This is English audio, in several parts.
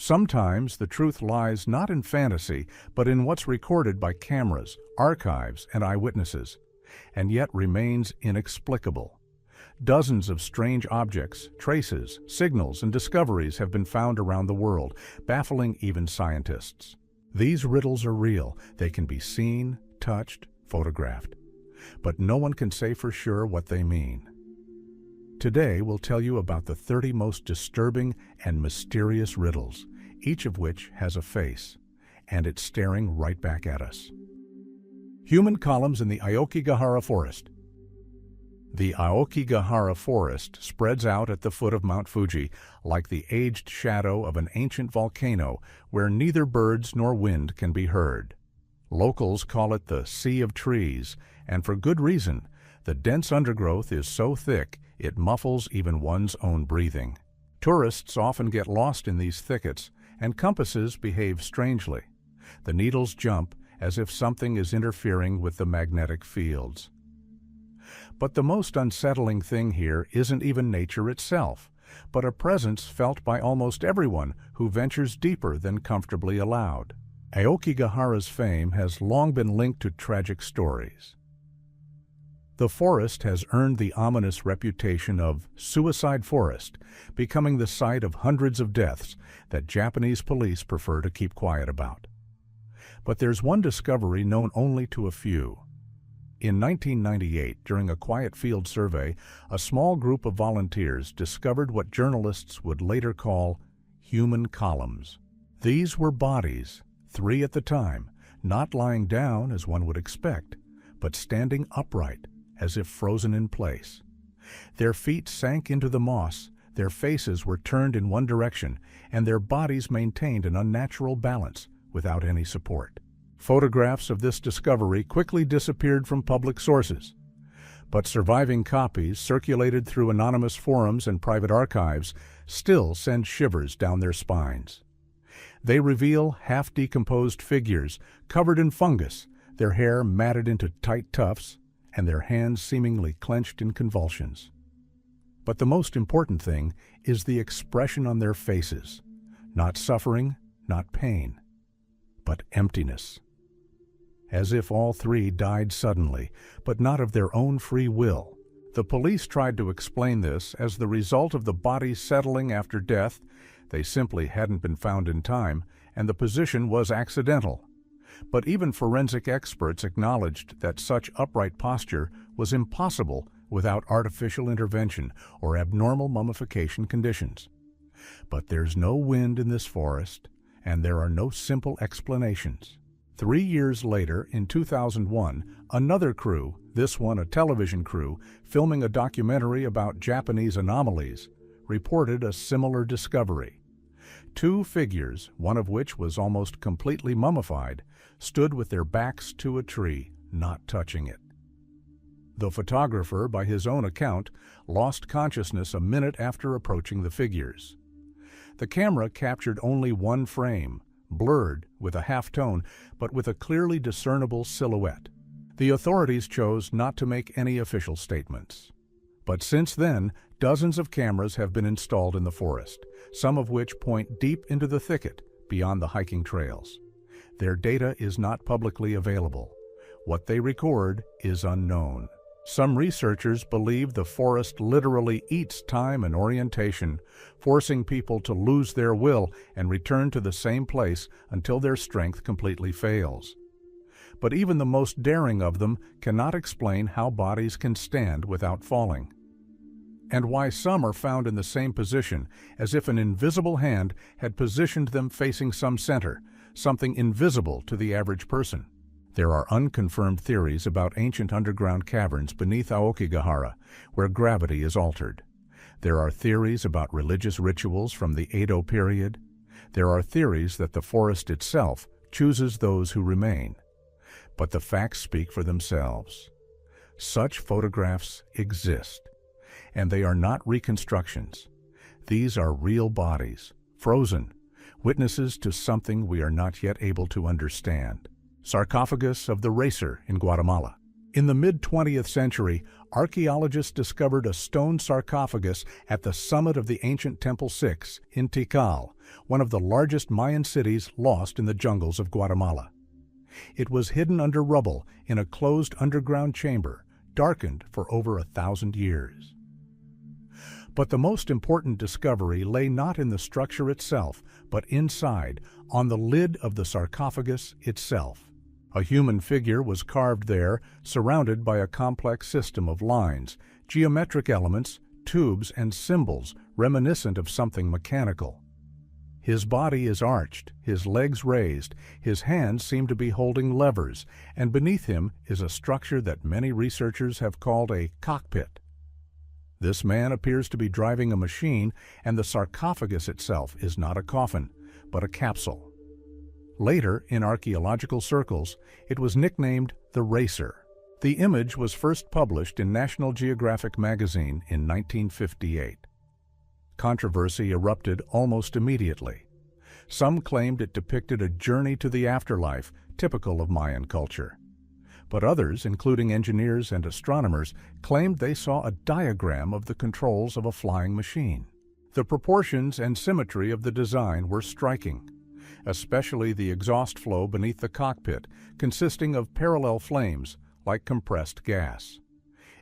Sometimes the truth lies not in fantasy, but in what's recorded by cameras, archives, and eyewitnesses, and yet remains inexplicable. Dozens of strange objects, traces, signals, and discoveries have been found around the world, baffling even scientists. These riddles are real. They can be seen, touched, photographed. But no one can say for sure what they mean. Today, we'll tell you about the 30 most disturbing and mysterious riddles, each of which has a face, and it's staring right back at us. Human columns in the Aokigahara Forest. The Aokigahara Forest spreads out at the foot of Mount Fuji like the aged shadow of an ancient volcano where neither birds nor wind can be heard. Locals call it the Sea of Trees, and for good reason. The dense undergrowth is so thick it muffles even one's own breathing. Tourists often get lost in these thickets, and compasses behave strangely. The needles jump as if something is interfering with the magnetic fields. But the most unsettling thing here isn't even nature itself, but a presence felt by almost everyone who ventures deeper than comfortably allowed. Aokigahara's fame has long been linked to tragic stories. The forest has earned the ominous reputation of Suicide Forest, becoming the site of hundreds of deaths that Japanese police prefer to keep quiet about. But there's one discovery known only to a few. In 1998, during a quiet field survey, a small group of volunteers discovered what journalists would later call human columns. These were bodies, 3 at the time, not lying down as one would expect, but standing upright, as if frozen in place. Their feet sank into the moss, their faces were turned in one direction, and their bodies maintained an unnatural balance without any support. Photographs of this discovery quickly disappeared from public sources, but surviving copies circulated through anonymous forums and private archives still send shivers down their spines. They reveal half-decomposed figures covered in fungus, their hair matted into tight tufts, and their hands seemingly clenched in convulsions. But the most important thing is the expression on their faces. Not suffering, not pain, but emptiness. As if all 3 died suddenly, but not of their own free will. The police tried to explain this as the result of the bodies settling after death. They simply hadn't been found in time, and the position was accidental. But even forensic experts acknowledged that such upright posture was impossible without artificial intervention or abnormal mummification conditions. But there's no wind in this forest, and there are no simple explanations. 3 years later, in 2001, another crew, this one a television crew, filming a documentary about Japanese anomalies, reported a similar discovery. 2 figures, one of which was almost completely mummified, stood with their backs to a tree, not touching it. The photographer, by his own account, lost consciousness a minute after approaching the figures. The camera captured only one frame, blurred with a half-tone, but with a clearly discernible silhouette. The authorities chose not to make any official statements. But since then, dozens of cameras have been installed in the forest, some of which point deep into the thicket beyond the hiking trails. Their data is not publicly available. What they record is unknown. Some researchers believe the forest literally eats time and orientation, forcing people to lose their will and return to the same place until their strength completely fails. But even the most daring of them cannot explain how bodies can stand without falling, and why some are found in the same position, as if an invisible hand had positioned them facing some center, something invisible to the average person. There are unconfirmed theories about ancient underground caverns beneath Aokigahara, where gravity is altered. There are theories about religious rituals from the Edo period. There are theories that the forest itself chooses those who remain. But the facts speak for themselves. Such photographs exist, and they are not reconstructions. These are real bodies, frozen, witnesses to something we are not yet able to understand. Sarcophagus of the Racer in Guatemala. In the mid-20th century, archaeologists discovered a stone sarcophagus at the summit of the ancient Temple 6 in Tikal, one of the largest Mayan cities lost in the jungles of Guatemala. It was hidden under rubble in a closed underground chamber, darkened for over 1,000 years. But the most important discovery lay not in the structure itself, but inside, on the lid of the sarcophagus itself. A human figure was carved there, surrounded by a complex system of lines, geometric elements, tubes, and symbols reminiscent of something mechanical. His body is arched, his legs raised, his hands seem to be holding levers, and beneath him is a structure that many researchers have called a cockpit. This man appears to be driving a machine, and the sarcophagus itself is not a coffin, but a capsule. Later, in archaeological circles, it was nicknamed the Racer. The image was first published in National Geographic magazine in 1958. Controversy erupted almost immediately. Some claimed it depicted a journey to the afterlife, typical of Mayan culture. But others, including engineers and astronomers, claimed they saw a diagram of the controls of a flying machine. The proportions and symmetry of the design were striking, especially the exhaust flow beneath the cockpit, consisting of parallel flames, like compressed gas.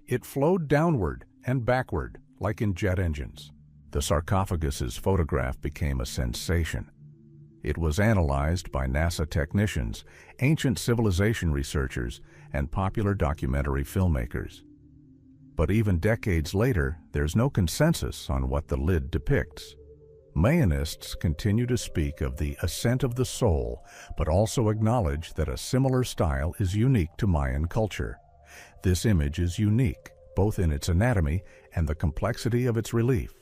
It flowed downward and backward, like in jet engines. The sarcophagus's photograph became a sensation. It was analyzed by NASA technicians, ancient civilization researchers, and popular documentary filmmakers. But even decades later, there's no consensus on what the lid depicts. Mayanists continue to speak of the ascent of the soul, but also acknowledge that a similar style is unique to Mayan culture. This image is unique, both in its anatomy and the complexity of its relief.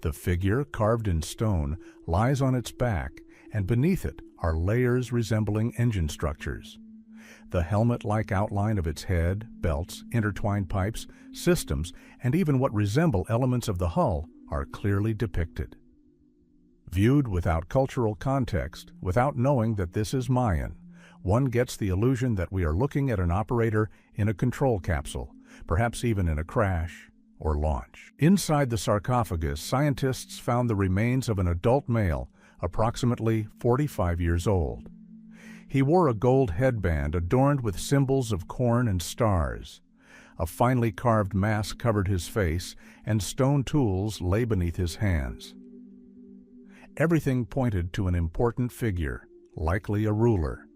The figure, carved in stone, lies on its back, and beneath it are layers resembling engine structures. The helmet-like outline of its head, belts, intertwined pipes, systems, and even what resemble elements of the hull are clearly depicted. Viewed without cultural context, without knowing that this is Mayan, one gets the illusion that we are looking at an operator in a control capsule, perhaps even in a crash or launch. Inside the sarcophagus, scientists found the remains of an adult male, approximately 45 years old. He wore a gold headband adorned with symbols of corn and stars. A finely carved mask covered his face, and stone tools lay beneath his hands. Everything pointed to an important figure, likely a ruler.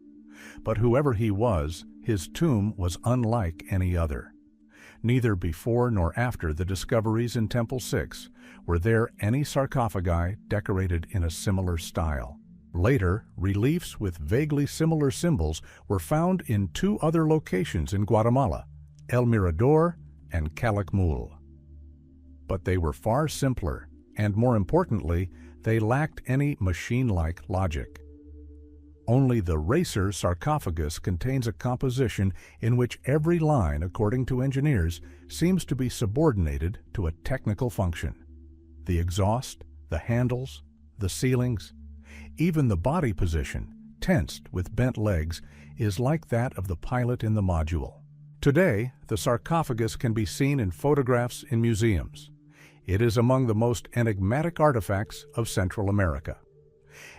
But whoever he was, his tomb was unlike any other. Neither before nor after the discoveries in Temple 6 were there any sarcophagi decorated in a similar style. Later, reliefs with vaguely similar symbols were found in two other locations in Guatemala, El Mirador and Calakmul. But they were far simpler, and more importantly, they lacked any machine-like logic. Only the Racer sarcophagus contains a composition in which every line, according to engineers, seems to be subordinated to a technical function. The exhaust, the handles, the ceilings, even the body position, tensed with bent legs, is like that of the pilot in the module. Today, the sarcophagus can be seen in photographs in museums. It is among the most enigmatic artifacts of Central America.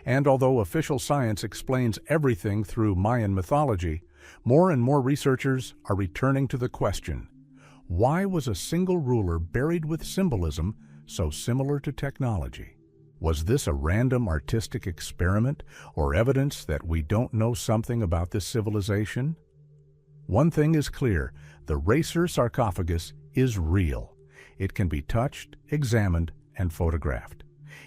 And although official science explains everything through Mayan mythology, more and more researchers are returning to the question, why was a single ruler buried with symbolism so similar to technology? Was this a random artistic experiment or evidence that we don't know something about this civilization? One thing is clear, the Racer sarcophagus is real. It can be touched, examined, and photographed.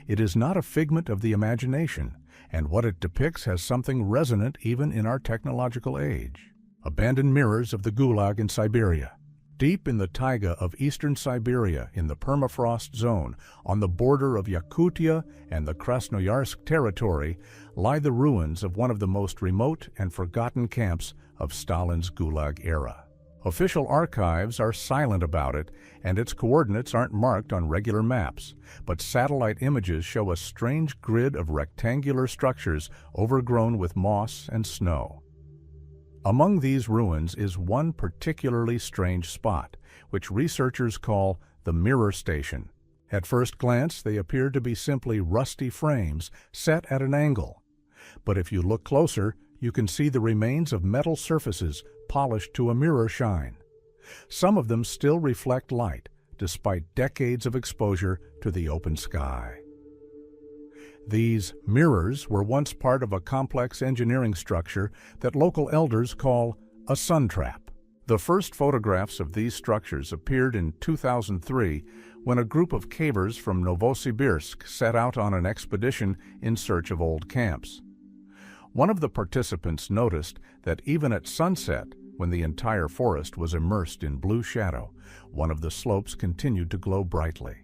It is not a figment of the imagination, and what it depicts has something resonant even in our technological age. Abandoned mirrors of the Gulag in Siberia. Deep in the taiga of eastern Siberia, in the permafrost zone, on the border of Yakutia and the Krasnoyarsk territory, lie the ruins of one of the most remote and forgotten camps of Stalin's Gulag era. Official archives are silent about it, and its coordinates aren't marked on regular maps, but satellite images show a strange grid of rectangular structures overgrown with moss and snow. Among these ruins is one particularly strange spot, which researchers call the Mirror Station. At first glance, they appear to be simply rusty frames set at an angle. But if you look closer, you can see the remains of metal surfaces polished to a mirror shine. Some of them still reflect light, despite decades of exposure to the open sky. These mirrors were once part of a complex engineering structure that local elders call a sun trap. The first photographs of these structures appeared in 2003 when a group of cavers from Novosibirsk set out on an expedition in search of old camps. One of the participants noticed that even at sunset, when the entire forest was immersed in blue shadow, one of the slopes continued to glow brightly.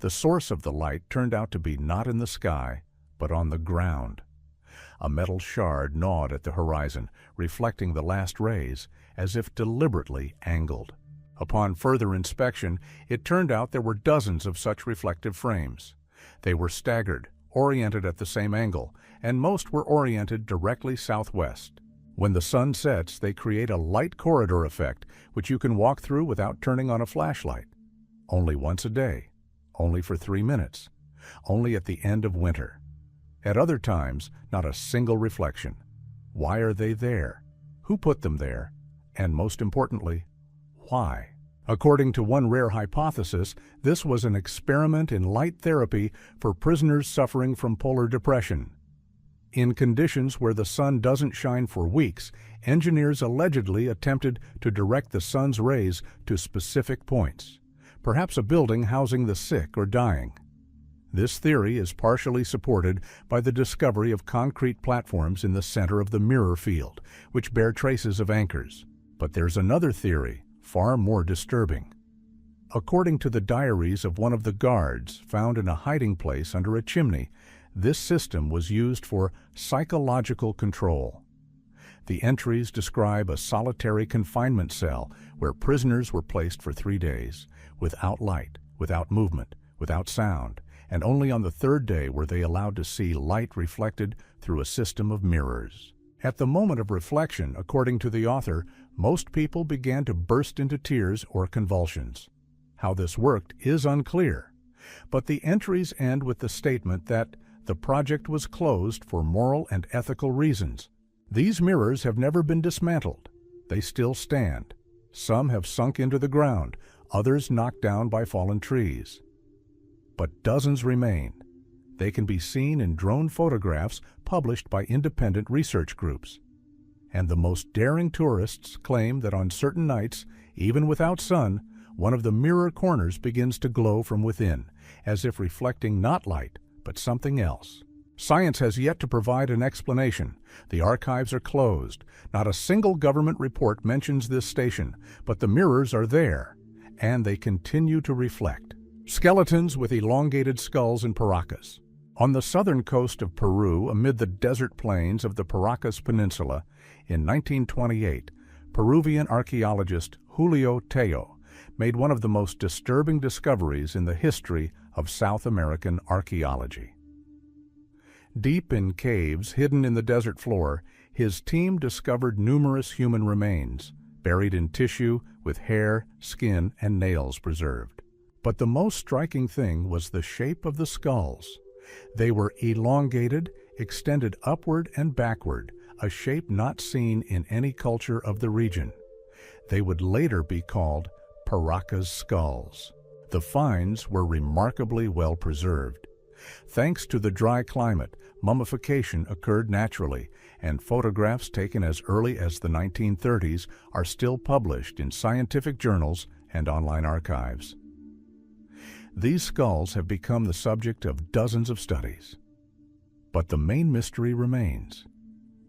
The source of the light turned out to be not in the sky, but on the ground. A metal shard gnawed at the horizon, reflecting the last rays, as if deliberately angled. Upon further inspection, it turned out there were dozens of such reflective frames. They were staggered, oriented at the same angle, and most were oriented directly southwest. When the sun sets, they create a light corridor effect, which you can walk through without turning on a flashlight. Only once a day. Only for 3 minutes. Only at the end of winter. At other times, not a single reflection. Why are they there? Who put them there? And most importantly, why? According to one rare hypothesis, this was an experiment in light therapy for prisoners suffering from polar depression. In conditions where the sun doesn't shine for weeks, engineers allegedly attempted to direct the sun's rays to specific points, perhaps a building housing the sick or dying. This theory is partially supported by the discovery of concrete platforms in the center of the mirror field, which bear traces of anchors. But there's another theory, far more disturbing. According to the diaries of one of the guards found in a hiding place under a chimney, this system was used for psychological control. The entries describe a solitary confinement cell where prisoners were placed for 3 days, without light, without movement, without sound, and only on the 3rd day were they allowed to see light reflected through a system of mirrors. At the moment of reflection, according to the author, most people began to burst into tears or convulsions. How this worked is unclear, but the entries end with the statement that the project was closed for moral and ethical reasons. These mirrors have never been dismantled. They still stand. Some have sunk into the ground, others knocked down by fallen trees. But dozens remain. They can be seen in drone photographs published by independent research groups. And the most daring tourists claim that on certain nights, even without sun, one of the mirror corners begins to glow from within, as if reflecting not light, but something else. Science has yet to provide an explanation. The archives are closed. Not a single government report mentions this station, but the mirrors are there, and they continue to reflect. Skeletons with elongated skulls in Paracas. On the southern coast of Peru, amid the desert plains of the Paracas Peninsula, in 1928, Peruvian archaeologist Julio Tello made one of the most disturbing discoveries in the history of South American archaeology. Deep in caves hidden in the desert floor, his team discovered numerous human remains, buried in tissue with hair, skin, and nails preserved. But the most striking thing was the shape of the skulls. They were elongated, extended upward and backward, a shape not seen in any culture of the region. They would later be called Paracas skulls. The finds were remarkably well preserved. Thanks to the dry climate, mummification occurred naturally, and photographs taken as early as the 1930s are still published in scientific journals and online archives. These skulls have become the subject of dozens of studies. But the main mystery remains.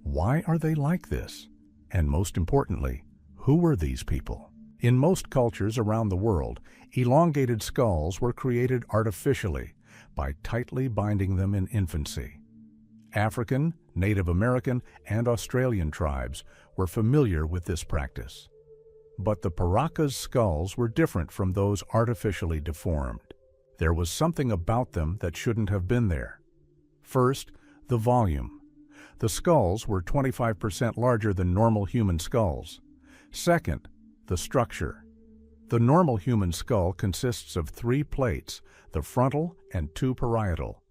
Why are they like this? And most importantly, who were these people? In most cultures around the world, elongated skulls were created artificially by tightly binding them in infancy. African, Native American, and Australian tribes were familiar with this practice. But the Paracas skulls were different from those artificially deformed. There was something about them that shouldn't have been there. First, the volume. The skulls were 25% larger than normal human skulls. Second, the structure. The normal human skull consists of 3 plates, the frontal and 2 parietal.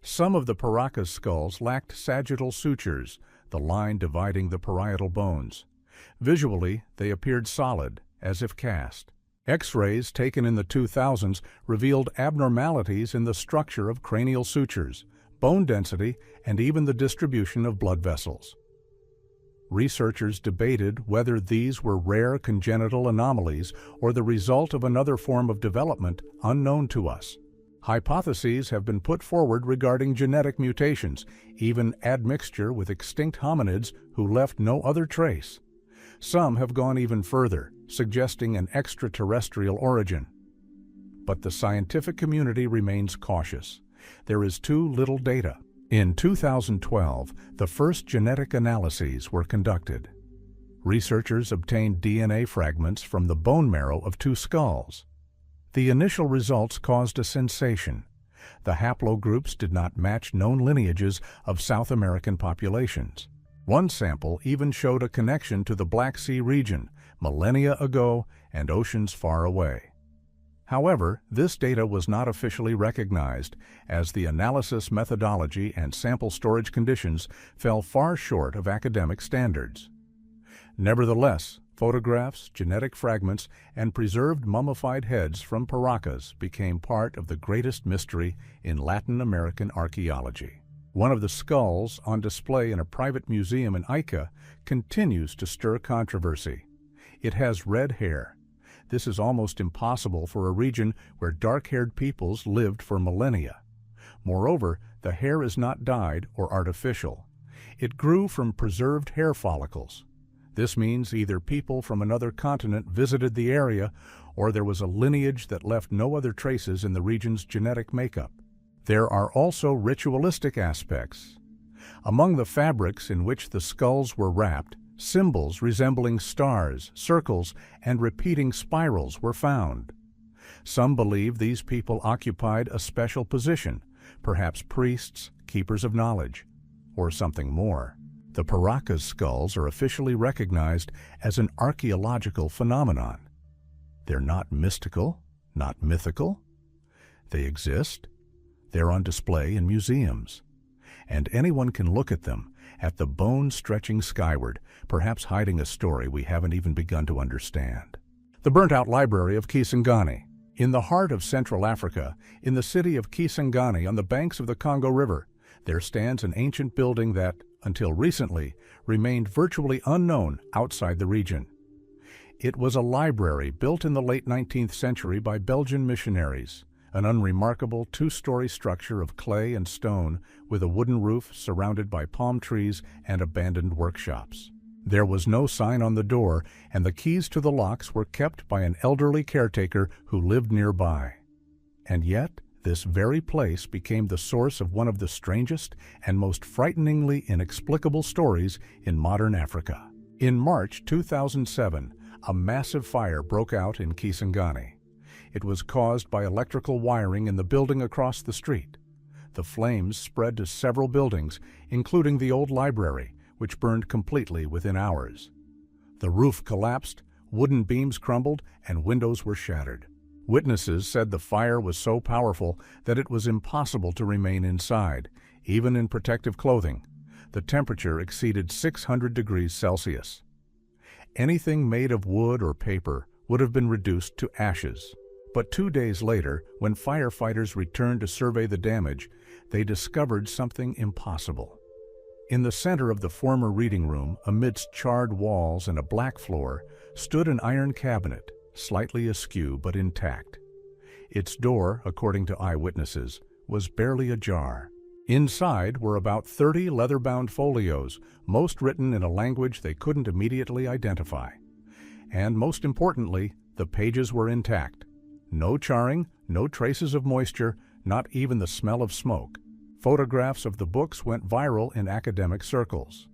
Some of the Paracas skulls lacked sagittal sutures, the line dividing the parietal bones. Visually, they appeared solid, as if cast. X-rays taken in the 2000s revealed abnormalities in the structure of cranial sutures, bone density, and even the distribution of blood vessels. Researchers debated whether these were rare congenital anomalies or the result of another form of development unknown to us. Hypotheses have been put forward regarding genetic mutations, even admixture with extinct hominids who left no other trace. Some have gone even further, suggesting an extraterrestrial origin. But the scientific community remains cautious. There is too little data. In 2012, the first genetic analyses were conducted. Researchers obtained DNA fragments from the bone marrow of 2 skulls. The initial results caused a sensation. The haplogroups did not match known lineages of South American populations. One sample even showed a connection to the Black Sea region, millennia ago and oceans far away. However, this data was not officially recognized, as the analysis methodology and sample storage conditions fell far short of academic standards. Nevertheless, photographs, genetic fragments, and preserved mummified heads from Paracas became part of the greatest mystery in Latin American archaeology. One of the skulls on display in a private museum in Ica continues to stir controversy. It has red hair. This is almost impossible for a region where dark-haired peoples lived for millennia. Moreover, the hair is not dyed or artificial. It grew from preserved hair follicles. This means either people from another continent visited the area, or there was a lineage that left no other traces in the region's genetic makeup. There are also ritualistic aspects. Among the fabrics in which the skulls were wrapped, symbols resembling stars, circles, and repeating spirals were found. Some believe these people occupied a special position, perhaps priests, keepers of knowledge, or something more. The Paracas skulls are officially recognized as an archaeological phenomenon. They're not mystical, not mythical. They exist. They're on display in museums. And anyone can look at them, at the bone stretching skyward, perhaps hiding a story we haven't even begun to understand. The burnt-out library of Kisangani. In the heart of Central Africa, in the city of Kisangani on the banks of the Congo River, there stands an ancient building that, until recently, remained virtually unknown outside the region. It was a library built in the late 19th century by Belgian missionaries, an unremarkable 2-story structure of clay and stone with a wooden roof surrounded by palm trees and abandoned workshops. There was no sign on the door, and the keys to the locks were kept by an elderly caretaker who lived nearby. And yet, this very place became the source of one of the strangest and most frighteningly inexplicable stories in modern Africa. In March 2007, a massive fire broke out in Kisangani. It was caused by electrical wiring in the building across the street. The flames spread to several buildings, including the old library, which burned completely within hours. The roof collapsed, wooden beams crumbled, and windows were shattered. Witnesses said the fire was so powerful that it was impossible to remain inside, even in protective clothing. The temperature exceeded 600 degrees Celsius. Anything made of wood or paper would have been reduced to ashes. But 2 days later, when firefighters returned to survey the damage, they discovered something impossible. In the center of the former reading room, amidst charred walls and a black floor, stood an iron cabinet, slightly askew but intact. Its door, according to eyewitnesses, was barely ajar. Inside were about 30 leather-bound folios, most written in a language they couldn't immediately identify. And most importantly, the pages were intact. No charring, no traces of moisture, not even the smell of smoke. Photographs of the books went viral in academic circles.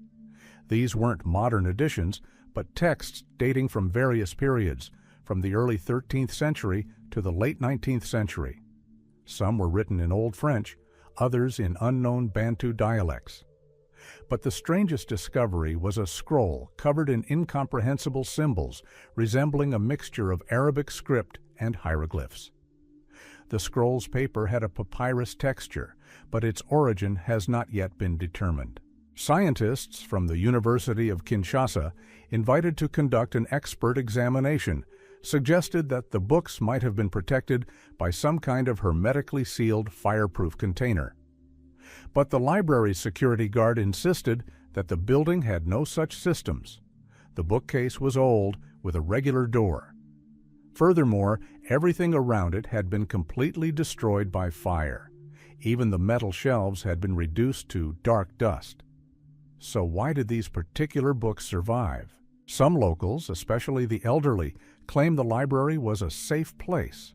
These weren't modern editions, but texts dating from various periods, from the early 13th century to the late 19th century. Some were written in Old French, others in unknown Bantu dialects. But the strangest discovery was a scroll covered in incomprehensible symbols resembling a mixture of Arabic script and hieroglyphs. The scroll's paper had a papyrus texture, but its origin has not yet been determined. Scientists from the University of Kinshasa, invited to conduct an expert examination, suggested that the books might have been protected by some kind of hermetically sealed fireproof container. But the library's security guard insisted that the building had no such systems. The bookcase was old, with a regular door. Furthermore, everything around it had been completely destroyed by fire. Even the metal shelves had been reduced to dark dust. So why did these particular books survive? Some locals, especially the elderly, claim the library was a safe place.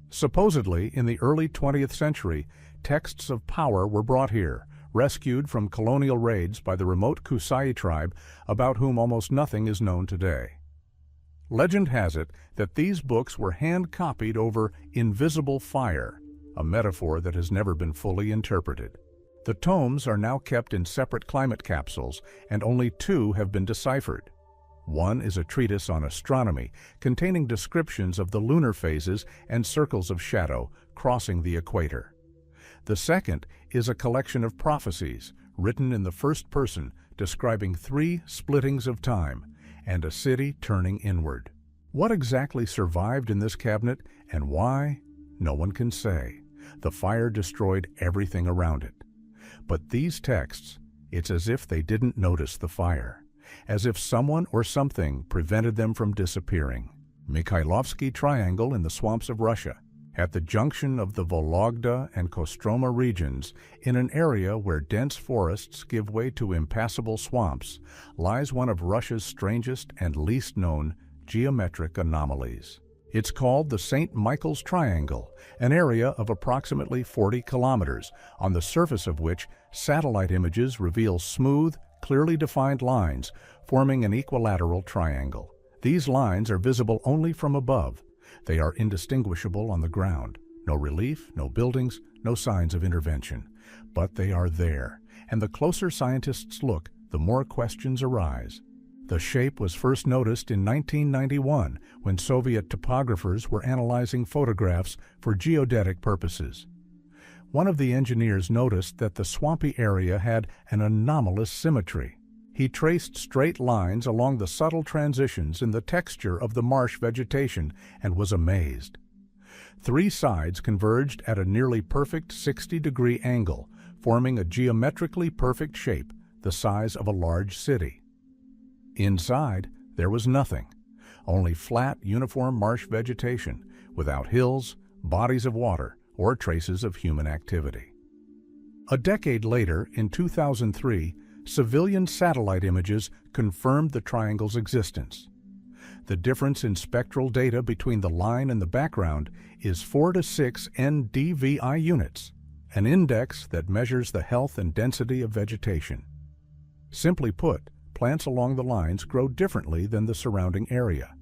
Supposedly, in the early 20th century, texts of power were brought here, rescued from colonial raids by the remote Kusai tribe, about whom almost nothing is known today. Legend has it that these books were hand-copied over invisible fire, a metaphor that has never been fully interpreted. The tomes are now kept in separate climate capsules, and only 2 have been deciphered. One is a treatise on astronomy, containing descriptions of the lunar phases and circles of shadow crossing the equator. The second is a collection of prophecies, written in the first person, describing 3 splittings of time and a city turning inward. What exactly survived in this cabinet and why? No one can say. The fire destroyed everything around it. But these texts, it's as if they didn't notice the fire, as if someone or something prevented them from disappearing. Mikhailovsky Triangle in the swamps of Russia, at the junction of the Vologda and Kostroma regions, in an area where dense forests give way to impassable swamps, lies one of Russia's strangest and least known geometric anomalies. It's called the St. Michael's Triangle, an area of approximately 40 kilometers, on the surface of which satellite images reveal smooth, clearly defined lines forming an equilateral triangle. These lines are visible only from above. They are indistinguishable on the ground. No relief, no buildings, no signs of intervention. But they are there, and the closer scientists look, the more questions arise. The shape was first noticed in 1991 when Soviet topographers were analyzing photographs for geodetic purposes. One of the engineers noticed that the swampy area had an anomalous symmetry. He traced straight lines along the subtle transitions in the texture of the marsh vegetation and was amazed. 3 sides converged at a nearly perfect 60-degree angle, forming a geometrically perfect shape the size of a large city. Inside, there was nothing, only flat, uniform marsh vegetation, without hills, bodies of water, or traces of human activity. A decade later, in 2003, civilian satellite images confirmed the triangle's existence. The difference in spectral data between the line and the background is 4 to 6 NDVI units, an index that measures the health and density of vegetation. Simply put, plants along the lines grow differently than the surrounding area.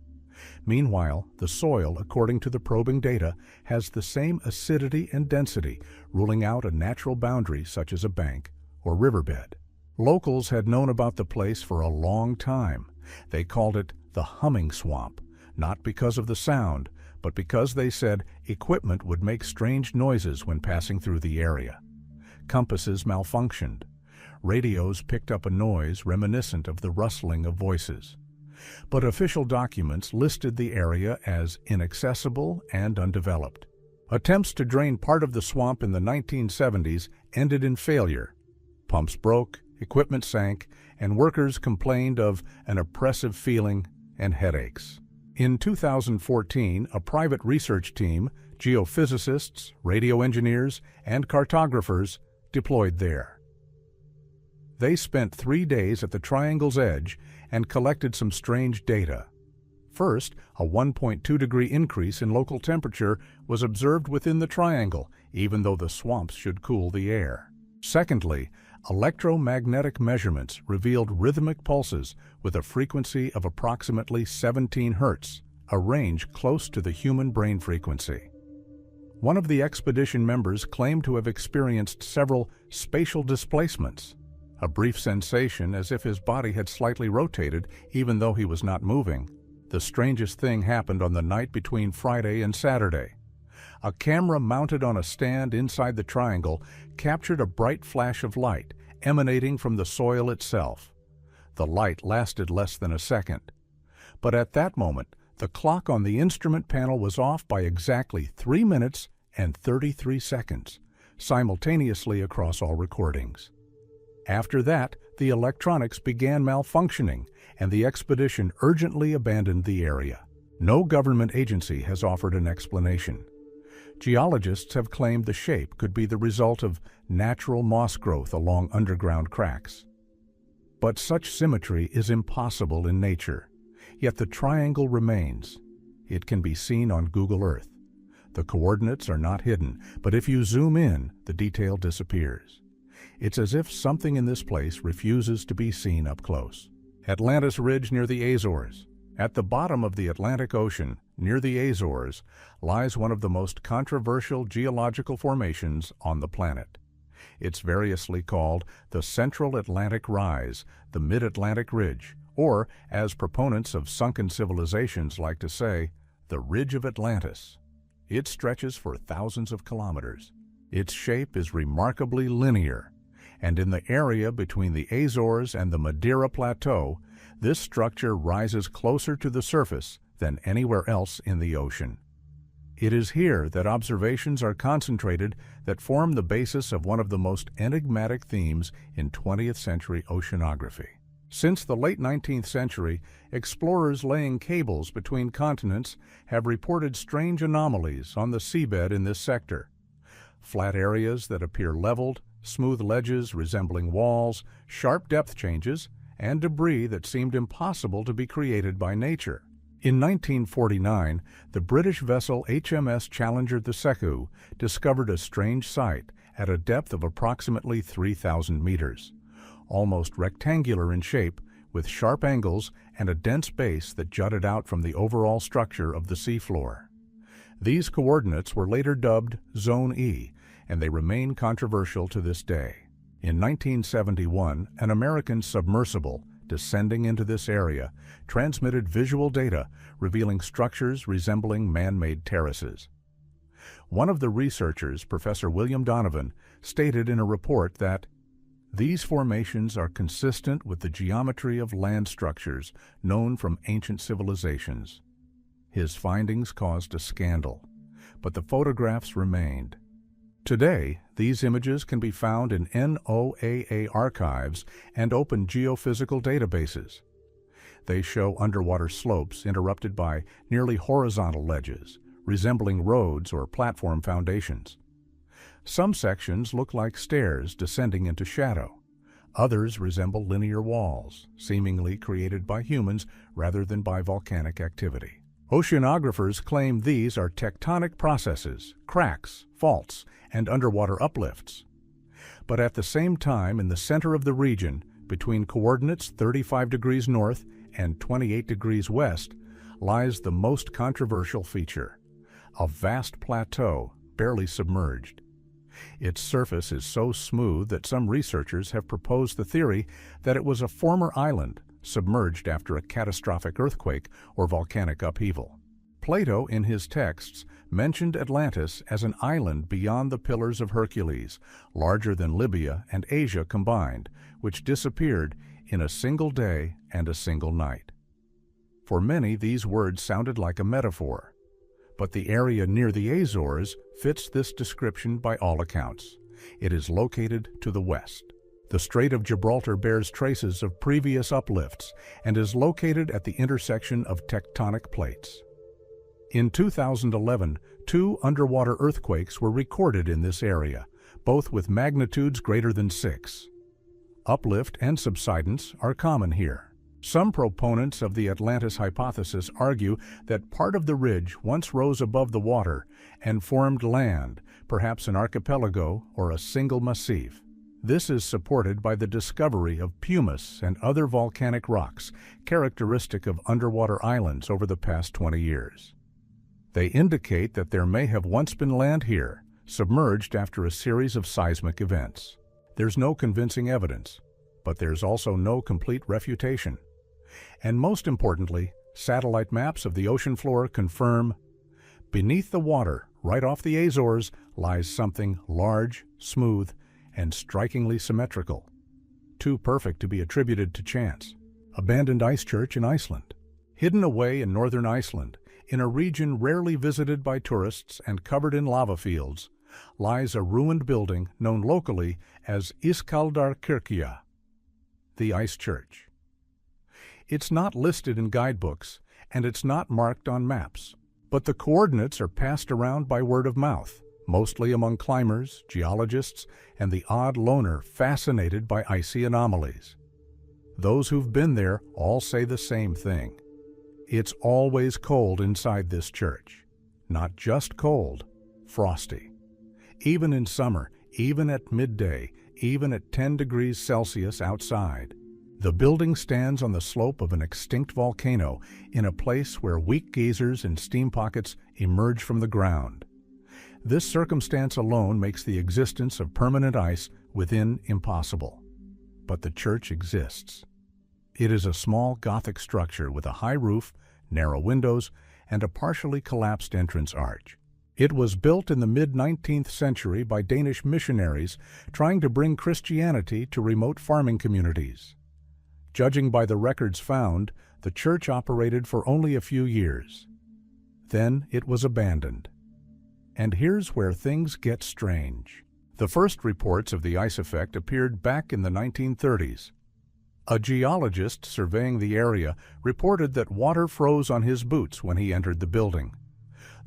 Meanwhile, the soil, according to the probing data, has the same acidity and density, ruling out a natural boundary such as a bank or riverbed. Locals had known about the place for a long time. They called it the humming swamp, not because of the sound, but because they said equipment would make strange noises when passing through the area. Compasses malfunctioned. Radios picked up a noise reminiscent of the rustling of voices. But official documents listed the area as inaccessible and undeveloped. Attempts to drain part of the swamp in the 1970s ended in failure. Pumps broke, equipment sank, and workers complained of an oppressive feeling and headaches. In 2014, a private research team, geophysicists, radio engineers, and cartographers deployed there. They spent 3 days at the triangle's edge and collected some strange data. First, a 1.2-degree increase in local temperature was observed within the triangle, even though the swamps should cool the air. Secondly, electromagnetic measurements revealed rhythmic pulses with a frequency of approximately 17 Hz, a range close to the human brain frequency. One of the expedition members claimed to have experienced several spatial displacements. A brief sensation as if his body had slightly rotated even though he was not moving. The strangest thing happened on the night between Friday and Saturday. A camera mounted on a stand inside the triangle captured a bright flash of light emanating from the soil itself. The light lasted less than a second. But at that moment, the clock on the instrument panel was off by exactly 3 minutes and 33 seconds, simultaneously across all recordings. After that, the electronics began malfunctioning, and the expedition urgently abandoned the area. No government agency has offered an explanation. Geologists have claimed the shape could be the result of natural moss growth along underground cracks. But such symmetry is impossible in nature, yet the triangle remains. It can be seen on Google Earth. The coordinates are not hidden, but if you zoom in, the detail disappears. It's as if something in this place refuses to be seen up close. Atlantis Ridge near the Azores. At the bottom of the Atlantic Ocean, near the Azores, lies one of the most controversial geological formations on the planet. It's variously called the Central Atlantic Rise, the Mid-Atlantic Ridge, or, as proponents of sunken civilizations like to say, the Ridge of Atlantis. It stretches for thousands of kilometers. Its shape is remarkably linear, and in the area between the Azores and the Madeira Plateau, this structure rises closer to the surface than anywhere else in the ocean. It is here that observations are concentrated that form the basis of one of the most enigmatic themes in 20th century oceanography. Since the late 19th century, explorers laying cables between continents have reported strange anomalies on the seabed in this sector. Flat areas that appear leveled, smooth ledges resembling walls, sharp depth changes, and debris that seemed impossible to be created by nature. In 1949, the British vessel HMS Challenger the Sekou discovered a strange sight at a depth of approximately 3,000 meters. Almost rectangular in shape, with sharp angles and a dense base that jutted out from the overall structure of the seafloor. These coordinates were later dubbed Zone E, and they remain controversial to this day. In 1971, an American submersible, descending into this area, transmitted visual data revealing structures resembling man-made terraces. One of the researchers, Professor William Donovan, stated in a report that these formations are consistent with the geometry of land structures known from ancient civilizations. His findings caused a scandal, but the photographs remained. Today, these images can be found in NOAA archives and open geophysical databases. They show underwater slopes interrupted by nearly horizontal ledges, resembling roads or platform foundations. Some sections look like stairs descending into shadow. Others resemble linear walls, seemingly created by humans rather than by volcanic activity. Oceanographers claim these are tectonic processes, cracks, faults, and underwater uplifts. But at the same time, in the center of the region, between coordinates 35 degrees north and 28 degrees west, lies the most controversial feature, a vast plateau barely submerged. Its surface is so smooth that some researchers have proposed the theory that it was a former island submerged after a catastrophic earthquake or volcanic upheaval. Plato, in his texts, mentioned Atlantis as an island beyond the Pillars of Hercules, larger than Libya and Asia combined, which disappeared in a single day and a single night. For many, these words sounded like a metaphor, but the area near the Azores fits this description by all accounts. It is located to the west. The Strait of Gibraltar bears traces of previous uplifts and is located at the intersection of tectonic plates. In 2011, 2 underwater earthquakes were recorded in this area, both with magnitudes greater than 6. Uplift and subsidence are common here. Some proponents of the Atlantis hypothesis argue that part of the ridge once rose above the water and formed land, perhaps an archipelago or a single massif. This is supported by the discovery of pumice and other volcanic rocks, characteristic of underwater islands over the past 20 years. They indicate that there may have once been land here, submerged after a series of seismic events. There's no convincing evidence, but there's also no complete refutation. And most importantly, satellite maps of the ocean floor confirm beneath the water, right off the Azores, lies something large, smooth, and strikingly symmetrical. Too perfect to be attributed to chance. Abandoned ice church in Iceland. Hidden away in northern Iceland, in a region rarely visited by tourists and covered in lava fields, lies a ruined building known locally as Ískaldarkirkja, the ice church. It's not listed in guidebooks, and it's not marked on maps, but the coordinates are passed around by word of mouth, mostly among climbers, geologists, and the odd loner fascinated by icy anomalies. Those who've been there all say the same thing. It's always cold inside this church. Not just cold, frosty. Even in summer, even at midday, even at 10 degrees Celsius outside. The building stands on the slope of an extinct volcano in a place where weak geysers and steam pockets emerge from the ground. This circumstance alone makes the existence of permanent ice within impossible. But the church exists. It is a small Gothic structure with a high roof, narrow windows, and a partially collapsed entrance arch. It was built in the mid-19th century by Danish missionaries trying to bring Christianity to remote farming communities. Judging by the records found, the church operated for only a few years. Then it was abandoned. And here's where things get strange. The first reports of the ice effect appeared back in the 1930s. A geologist surveying the area reported that water froze on his boots when he entered the building.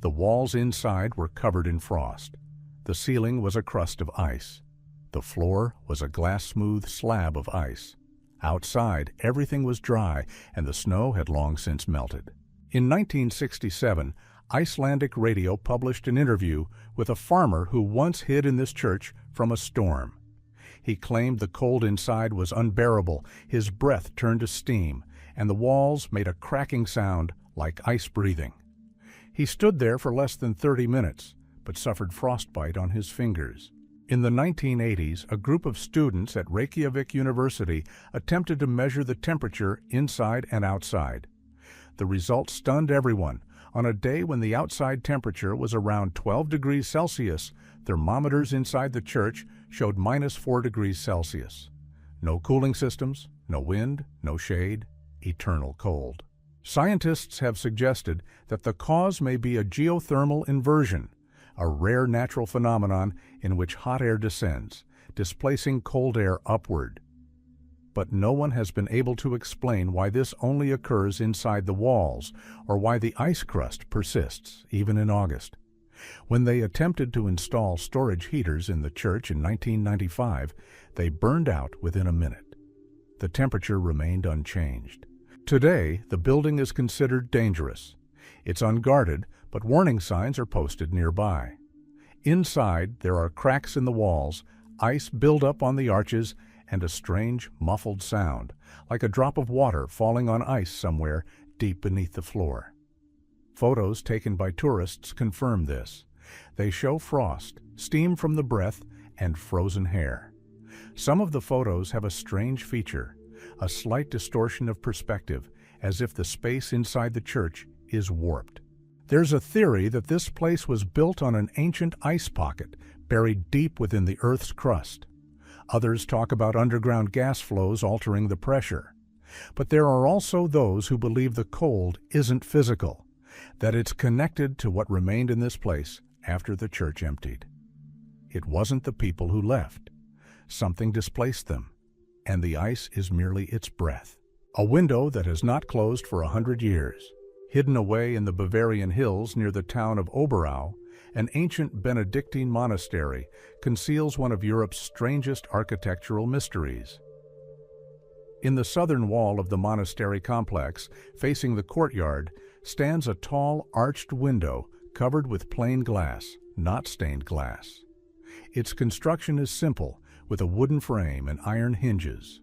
The walls inside were covered in frost. The ceiling was a crust of ice. The floor was a glass-smooth slab of ice. Outside, everything was dry, and the snow had long since melted. In 1967, Icelandic radio published an interview with a farmer who once hid in this church from a storm. He claimed the cold inside was unbearable, his breath turned to steam, and the walls made a cracking sound like ice breathing. He stood there for less than 30 minutes, but suffered frostbite on his fingers. In the 1980s, a group of students at Reykjavik University attempted to measure the temperature inside and outside. The results stunned everyone. On a day when the outside temperature was around 12 degrees Celsius, thermometers inside the church showed -4 degrees Celsius. No cooling systems, no wind, no shade, eternal cold. Scientists have suggested that the cause may be a geothermal inversion, a rare natural phenomenon in which hot air descends, displacing cold air upward. But no one has been able to explain why this only occurs inside the walls, or why the ice crust persists, even in August. When they attempted to install storage heaters in the church in 1995, they burned out within a minute. The temperature remained unchanged. Today, the building is considered dangerous. It's unguarded, but warning signs are posted nearby. Inside, there are cracks in the walls, ice buildup on the arches, and a strange, muffled sound, like a drop of water falling on ice somewhere deep beneath the floor. Photos taken by tourists confirm this. They show frost, steam from the breath, and frozen hair. Some of the photos have a strange feature, a slight distortion of perspective, as if the space inside the church is warped. There's a theory that this place was built on an ancient ice pocket buried deep within the Earth's crust. Others talk about underground gas flows altering the pressure. But there are also those who believe the cold isn't physical, that it's connected to what remained in this place after the church emptied. It wasn't the people who left. Something displaced them, and the ice is merely its breath. A window that has not closed for 100 years. Hidden away in the Bavarian hills near the town of Oberau, an ancient Benedictine monastery conceals one of Europe's strangest architectural mysteries. In the southern wall of the monastery complex, facing the courtyard, stands a tall, arched window covered with plain glass, not stained glass. Its construction is simple, with a wooden frame and iron hinges.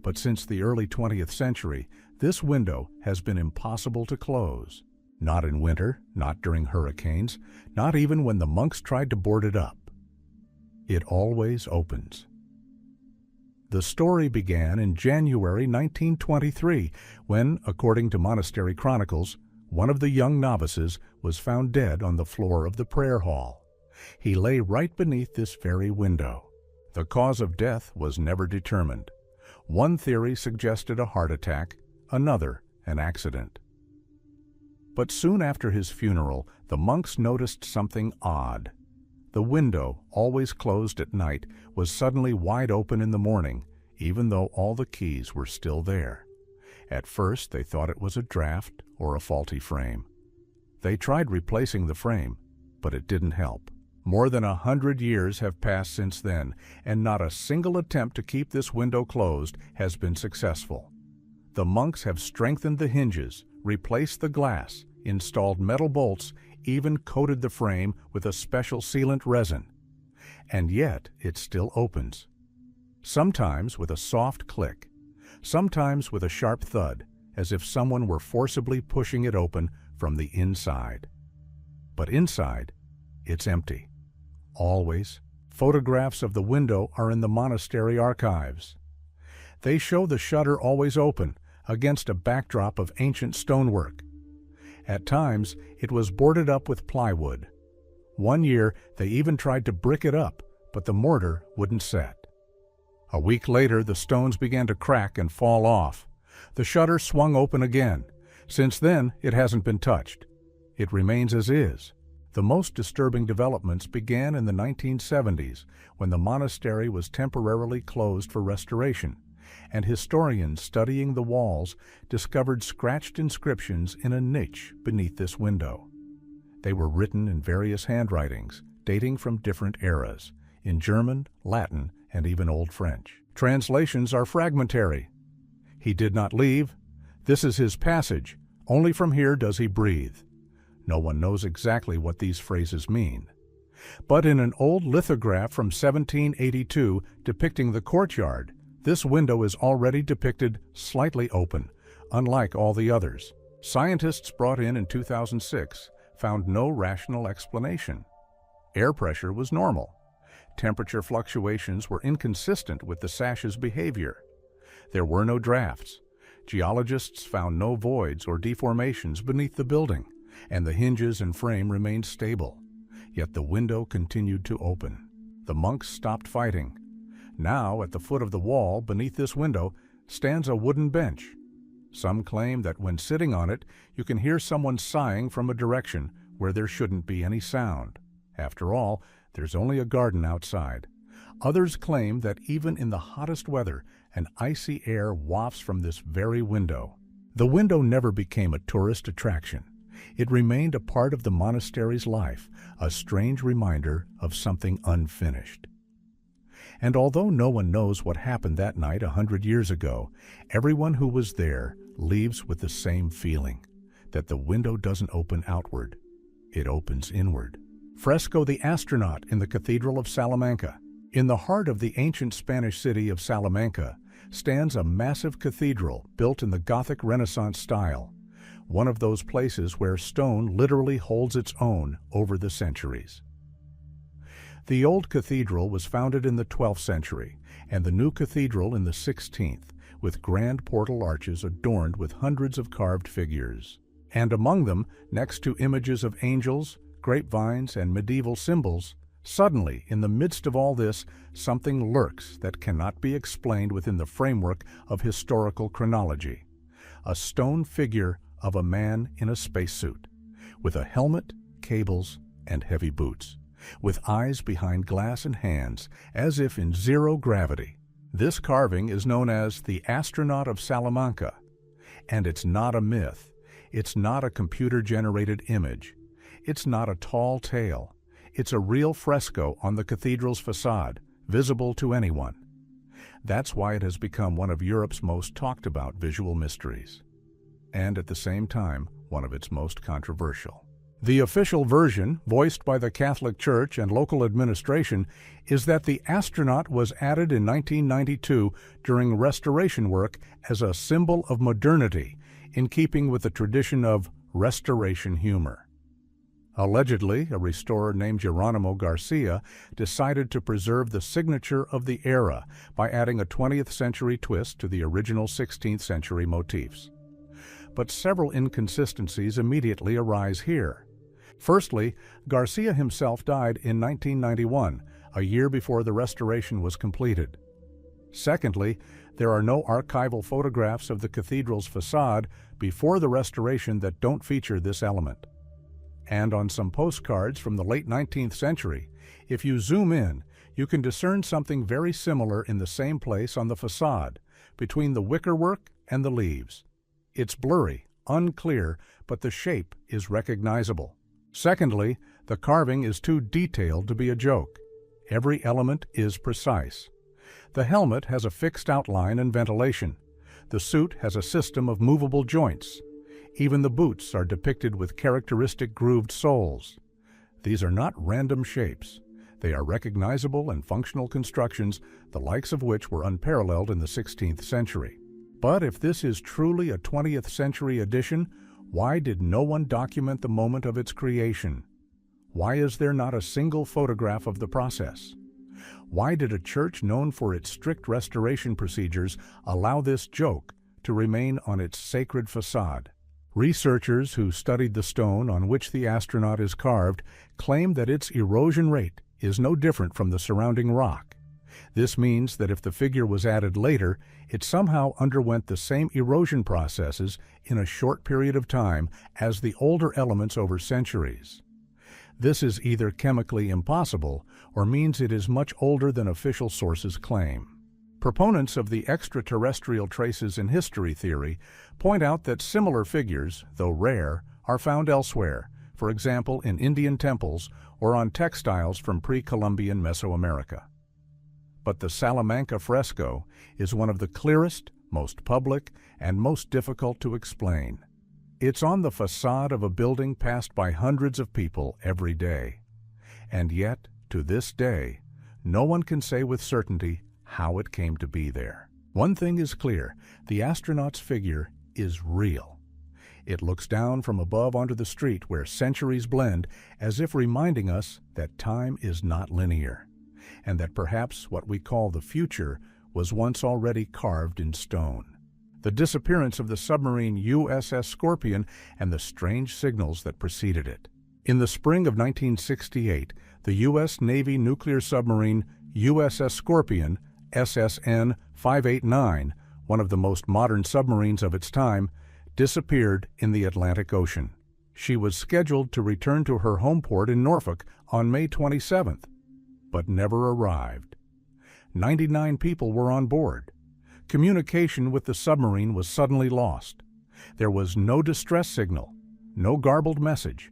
But since the early 20th century, this window has been impossible to close. Not in winter, not during hurricanes, not even when the monks tried to board it up. It always opens. The story began in January 1923 when, according to monastery chronicles, one of the young novices was found dead on the floor of the prayer hall. He lay right beneath this very window. The cause of death was never determined. One theory suggested a heart attack, another an accident. But soon after his funeral, the monks noticed something odd. The window, always closed at night, was suddenly wide open in the morning, even though all the keys were still there. At first, they thought it was a draft or a faulty frame. They tried replacing the frame, but it didn't help. More than 100 years have passed since then, and not a single attempt to keep this window closed has been successful. The monks have strengthened the hinges, replaced the glass, installed metal bolts, even coated the frame with a special sealant resin. And yet it still opens. Sometimes with a soft click, sometimes with a sharp thud, as if someone were forcibly pushing it open from the inside. But inside, it's empty. Always, photographs of the window are in the monastery archives. They show the shutter always open, against a backdrop of ancient stonework. At times, it was boarded up with plywood. One year, they even tried to brick it up, but the mortar wouldn't set. A week later, the stones began to crack and fall off. The shutter swung open again. Since then, it hasn't been touched. It remains as is. The most disturbing developments began in the 1970s, when the monastery was temporarily closed for restoration, and historians studying the walls discovered scratched inscriptions in a niche beneath this window. They were written in various handwritings, dating from different eras, in German, Latin, and even Old French. Translations are fragmentary. He did not leave. This is his passage. Only from here does he breathe. No one knows exactly what these phrases mean. But in an old lithograph from 1782 depicting the courtyard, this window is already depicted slightly open, unlike all the others. Scientists brought in 2006 found no rational explanation. Air pressure was normal. Temperature fluctuations were inconsistent with the sash's behavior. There were no drafts. Geologists found no voids or deformations beneath the building, and the hinges and frame remained stable. Yet the window continued to open. The monks stopped fighting. Now, at the foot of the wall, beneath this window, stands a wooden bench. Some claim that when sitting on it, you can hear someone sighing from a direction where there shouldn't be any sound. After all, there's only a garden outside. Others claim that even in the hottest weather, an icy air wafts from this very window. The window never became a tourist attraction. It remained a part of the monastery's life, a strange reminder of something unfinished. And although no one knows what happened that night 100 years ago, everyone who was there leaves with the same feeling, that the window doesn't open outward, it opens inward. Fresco the Astronaut in the Cathedral of Salamanca. In the heart of the ancient Spanish city of Salamanca stands a massive cathedral built in the Gothic Renaissance style, one of those places where stone literally holds its own over the centuries. The old cathedral was founded in the 12th century, and the new cathedral in the 16th, with grand portal arches adorned with hundreds of carved figures. And among them, next to images of angels, grapevines, and medieval symbols, suddenly, in the midst of all this, something lurks that cannot be explained within the framework of historical chronology. A stone figure of a man in a spacesuit, with a helmet, cables, and heavy boots, with eyes behind glass and hands, as if in zero gravity. This carving is known as the Astronaut of Salamanca, and it's not a myth. It's not a computer-generated image. It's not a tall tale. It's a real fresco on the cathedral's facade, visible to anyone. That's why it has become one of Europe's most talked about visual mysteries, and at the same time, one of its most controversial. The official version, voiced by the Catholic Church and local administration, is that the astronaut was added in 1992 during restoration work as a symbol of modernity, in keeping with the tradition of restoration humor. Allegedly, a restorer named Geronimo Garcia decided to preserve the signature of the era by adding a 20th century twist to the original 16th century motifs. But several inconsistencies immediately arise here. Firstly, Garcia himself died in 1991, a year before the restoration was completed. Secondly, there are no archival photographs of the cathedral's facade before the restoration that don't feature this element. And on some postcards from the late 19th century, if you zoom in, you can discern something very similar in the same place on the facade, between the wickerwork and the leaves. It's blurry, unclear, but the shape is recognizable. Secondly, the carving is too detailed to be a joke. Every element is precise. The helmet has a fixed outline and ventilation. The suit has a system of movable joints. Even the boots are depicted with characteristic grooved soles. These are not random shapes. They are recognizable and functional constructions, the likes of which were unparalleled in the 16th century. But if this is truly a 20th century addition, why did no one document the moment of its creation? Why is there not a single photograph of the process? Why did a church known for its strict restoration procedures allow this joke to remain on its sacred facade? Researchers who studied the stone on which the astronaut is carved claim that its erosion rate is no different from the surrounding rock. This means that if the figure was added later, it somehow underwent the same erosion processes in a short period of time as the older elements over centuries. This is either chemically impossible or means it is much older than official sources claim. Proponents of the extraterrestrial traces in history theory point out that similar figures, though rare, are found elsewhere, for example in Indian temples or on textiles from pre-Columbian Mesoamerica. But the Salamanca fresco is one of the clearest, most public, and most difficult to explain. It's on the facade of a building passed by hundreds of people every day. And yet, to this day, no one can say with certainty how it came to be there. One thing is clear, the astronaut's figure is real. It looks down from above onto the street where centuries blend, as if reminding us that time is not linear, and that perhaps what we call the future was once already carved in stone. The disappearance of the submarine USS Scorpion and the strange signals that preceded it. In the spring of 1968, the U.S. Navy nuclear submarine USS Scorpion, SSN 589, one of the most modern submarines of its time, disappeared in the Atlantic Ocean. She was scheduled to return to her home port in Norfolk on May 27th, but never arrived. 99 people were on board. Communication with the submarine was suddenly lost. There was no distress signal, no garbled message,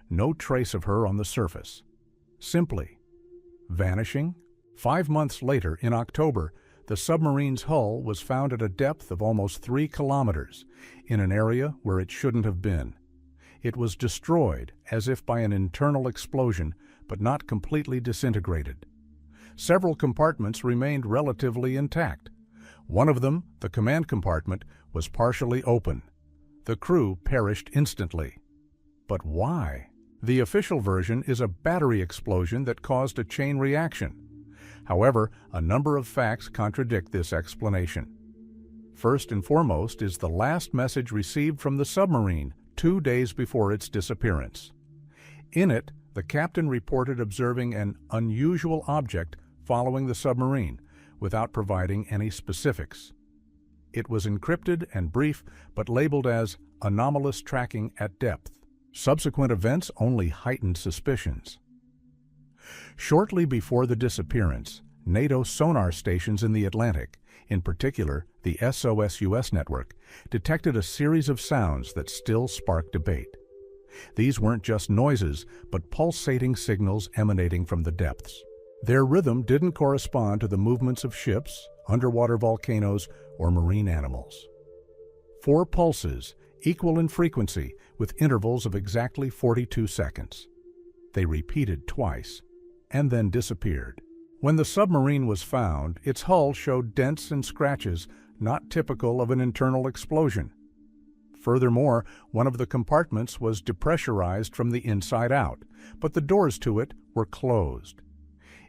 no trace of her on the surface. Simply vanishing. 5 months later, in October, the submarine's hull was found at a depth of almost 3 kilometers, in an area where it shouldn't have been. It was destroyed as if by an internal explosion, but not completely disintegrated. Several compartments remained relatively intact. One of them, the command compartment, was partially open. The crew perished instantly. But why? The official version is a battery explosion that caused a chain reaction. However, a number of facts contradict this explanation. First and foremost is the last message received from the submarine 2 days before its disappearance. In it, the captain reported observing an unusual object following the submarine, without providing any specifics. It was encrypted and brief, but labeled as anomalous tracking at depth. Subsequent events only heightened suspicions. Shortly before the disappearance, NATO sonar stations in the Atlantic, in particular the SOS-US network, detected a series of sounds that still spark debate. These weren't just noises, but pulsating signals emanating from the depths. Their rhythm didn't correspond to the movements of ships, underwater volcanoes, or marine animals. 4 pulses, equal in frequency, with intervals of exactly 42 seconds. They repeated twice, and then disappeared. When the submarine was found, its hull showed dents and scratches not typical of an internal explosion. Furthermore, one of the compartments was depressurized from the inside out, but the doors to it were closed.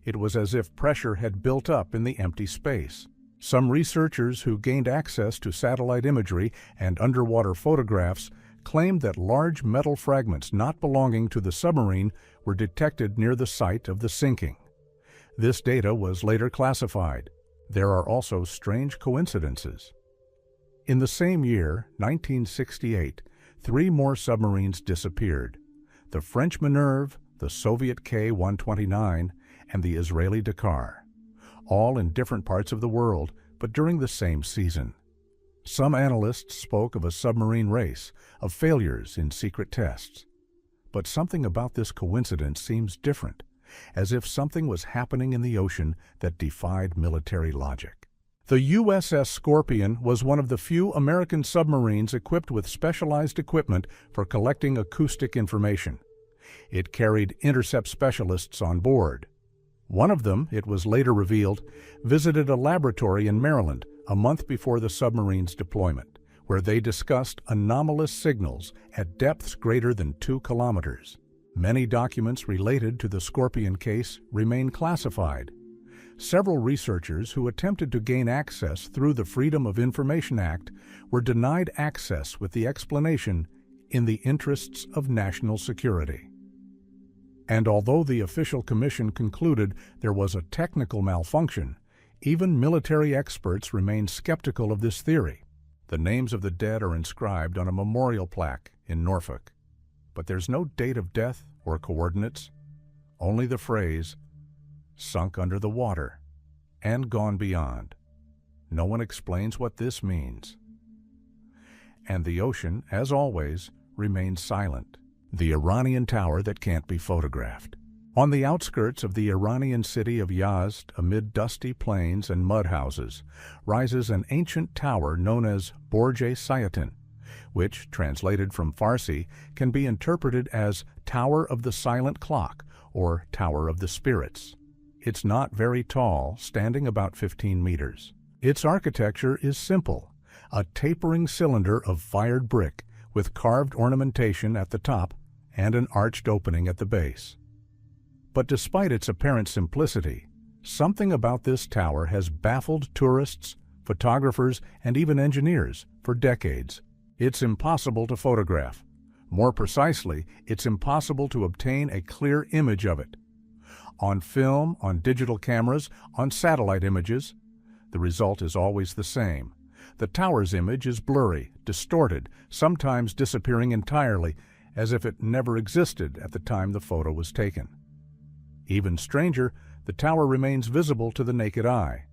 It was as if pressure had built up in the empty space. Some researchers who gained access to satellite imagery and underwater photographs claimed that large metal fragments not belonging to the submarine were detected near the site of the sinking. This data was later classified. There are also strange coincidences. In the same year, 1968, 3 more submarines disappeared: the French Minerve, the Soviet K-129, and the Israeli Dakar, all in different parts of the world, but during the same season. Some analysts spoke of a submarine race, of failures in secret tests. But something about this coincidence seems different, as if something was happening in the ocean that defied military logic. The USS Scorpion was one of the few American submarines equipped with specialized equipment for collecting acoustic information. It carried intercept specialists on board. One of them, it was later revealed, visited a laboratory in Maryland a month before the submarine's deployment, where they discussed anomalous signals at depths greater than 2 kilometers. Many documents related to the Scorpion case remain classified. Several researchers who attempted to gain access through the Freedom of Information Act were denied access with the explanation, "in the interests of national security." And although the official commission concluded there was a technical malfunction, even military experts remained skeptical of this theory. The names of the dead are inscribed on a memorial plaque in Norfolk, but there's no date of death or coordinates, only the phrase, "sunk under the water" and "gone beyond." No one explains what this means. And the ocean, as always, remains silent. The Iranian tower that can't be photographed. On the outskirts of the Iranian city of Yazd, amid dusty plains and mud houses, rises an ancient tower known as Borj-e-Sayatan, which, translated from Farsi, can be interpreted as Tower of the Silent Clock or Tower of the Spirits. It's not very tall, standing about 15 meters. Its architecture is simple, a tapering cylinder of fired brick with carved ornamentation at the top and an arched opening at the base. But despite its apparent simplicity, something about this tower has baffled tourists, photographers, and even engineers for decades. It's impossible to photograph. More precisely, it's impossible to obtain a clear image of it. On film, on digital cameras, on satellite images, the result is always the same. The tower's image is blurry, distorted, sometimes disappearing entirely, as if it never existed at the time the photo was taken. Even stranger, the tower remains visible to the naked eye.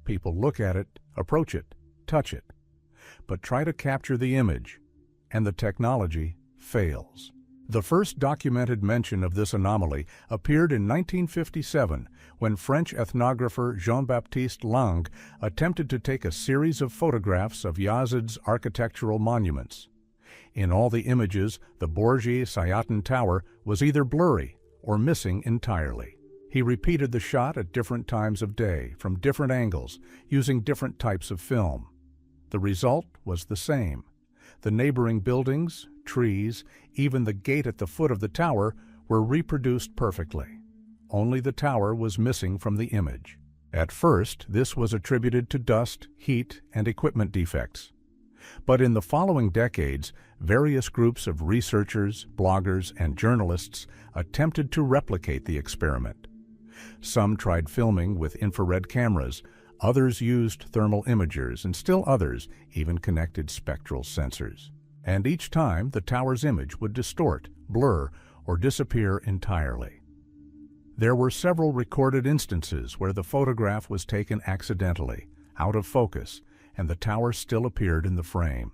People look at it, approach it, touch it, but try to capture the image, and the technology fails. The first documented mention of this anomaly appeared in 1957 when French ethnographer Jean-Baptiste Lang attempted to take a series of photographs of Yazd's architectural monuments. In all the images, the Borj-e-Sayatan tower was either blurry or missing entirely. He repeated the shot at different times of day, from different angles, using different types of film. The result was the same. The neighboring buildings, trees, even the gate at the foot of the tower were reproduced perfectly. Only the tower was missing from the image. At first, this was attributed to dust, heat, and equipment defects. But in the following decades, various groups of researchers, bloggers, and journalists attempted to replicate the experiment. Some tried filming with infrared cameras, others used thermal imagers, and still others even connected spectral sensors. And each time, the tower's image would distort, blur, or disappear entirely. There were several recorded instances where the photograph was taken accidentally, out of focus, and the tower still appeared in the frame.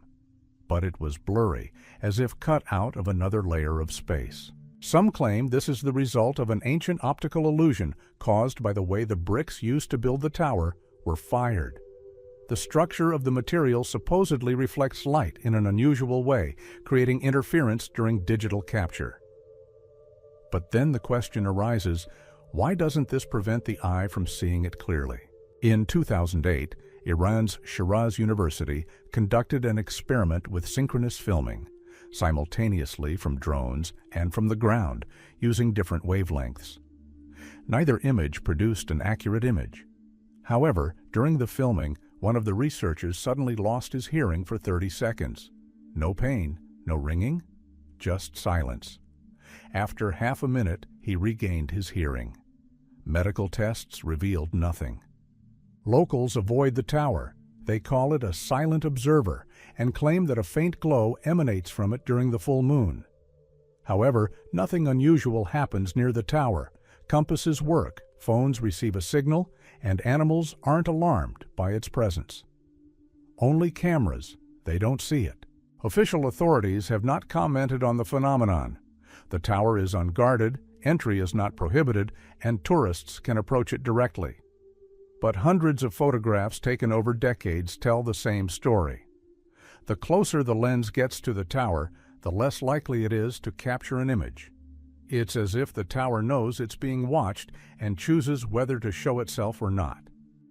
But it was blurry, as if cut out of another layer of space. Some claim this is the result of an ancient optical illusion caused by the way the bricks used to build the tower were fired. The structure of the material supposedly reflects light in an unusual way, creating interference during digital capture. But then the question arises, why doesn't this prevent the eye from seeing it clearly? In 2008, Iran's Shiraz University conducted an experiment with synchronous filming, simultaneously from drones and from the ground, using different wavelengths. Neither image produced an accurate image. However, during the filming, one of the researchers suddenly lost his hearing for 30 seconds. No pain, no ringing, just silence. After half a minute, he regained his hearing. Medical tests revealed nothing. Locals avoid the tower. They call it a silent observer and claim that a faint glow emanates from it during the full moon. However, nothing unusual happens near the tower. Compasses work, phones receive a signal, and animals aren't alarmed by its presence. Only cameras, they don't see it. Official authorities have not commented on the phenomenon. The tower is unguarded, entry is not prohibited, and tourists can approach it directly. But hundreds of photographs taken over decades tell the same story. The closer the lens gets to the tower, the less likely it is to capture an image. It's as if the tower knows it's being watched and chooses whether to show itself or not.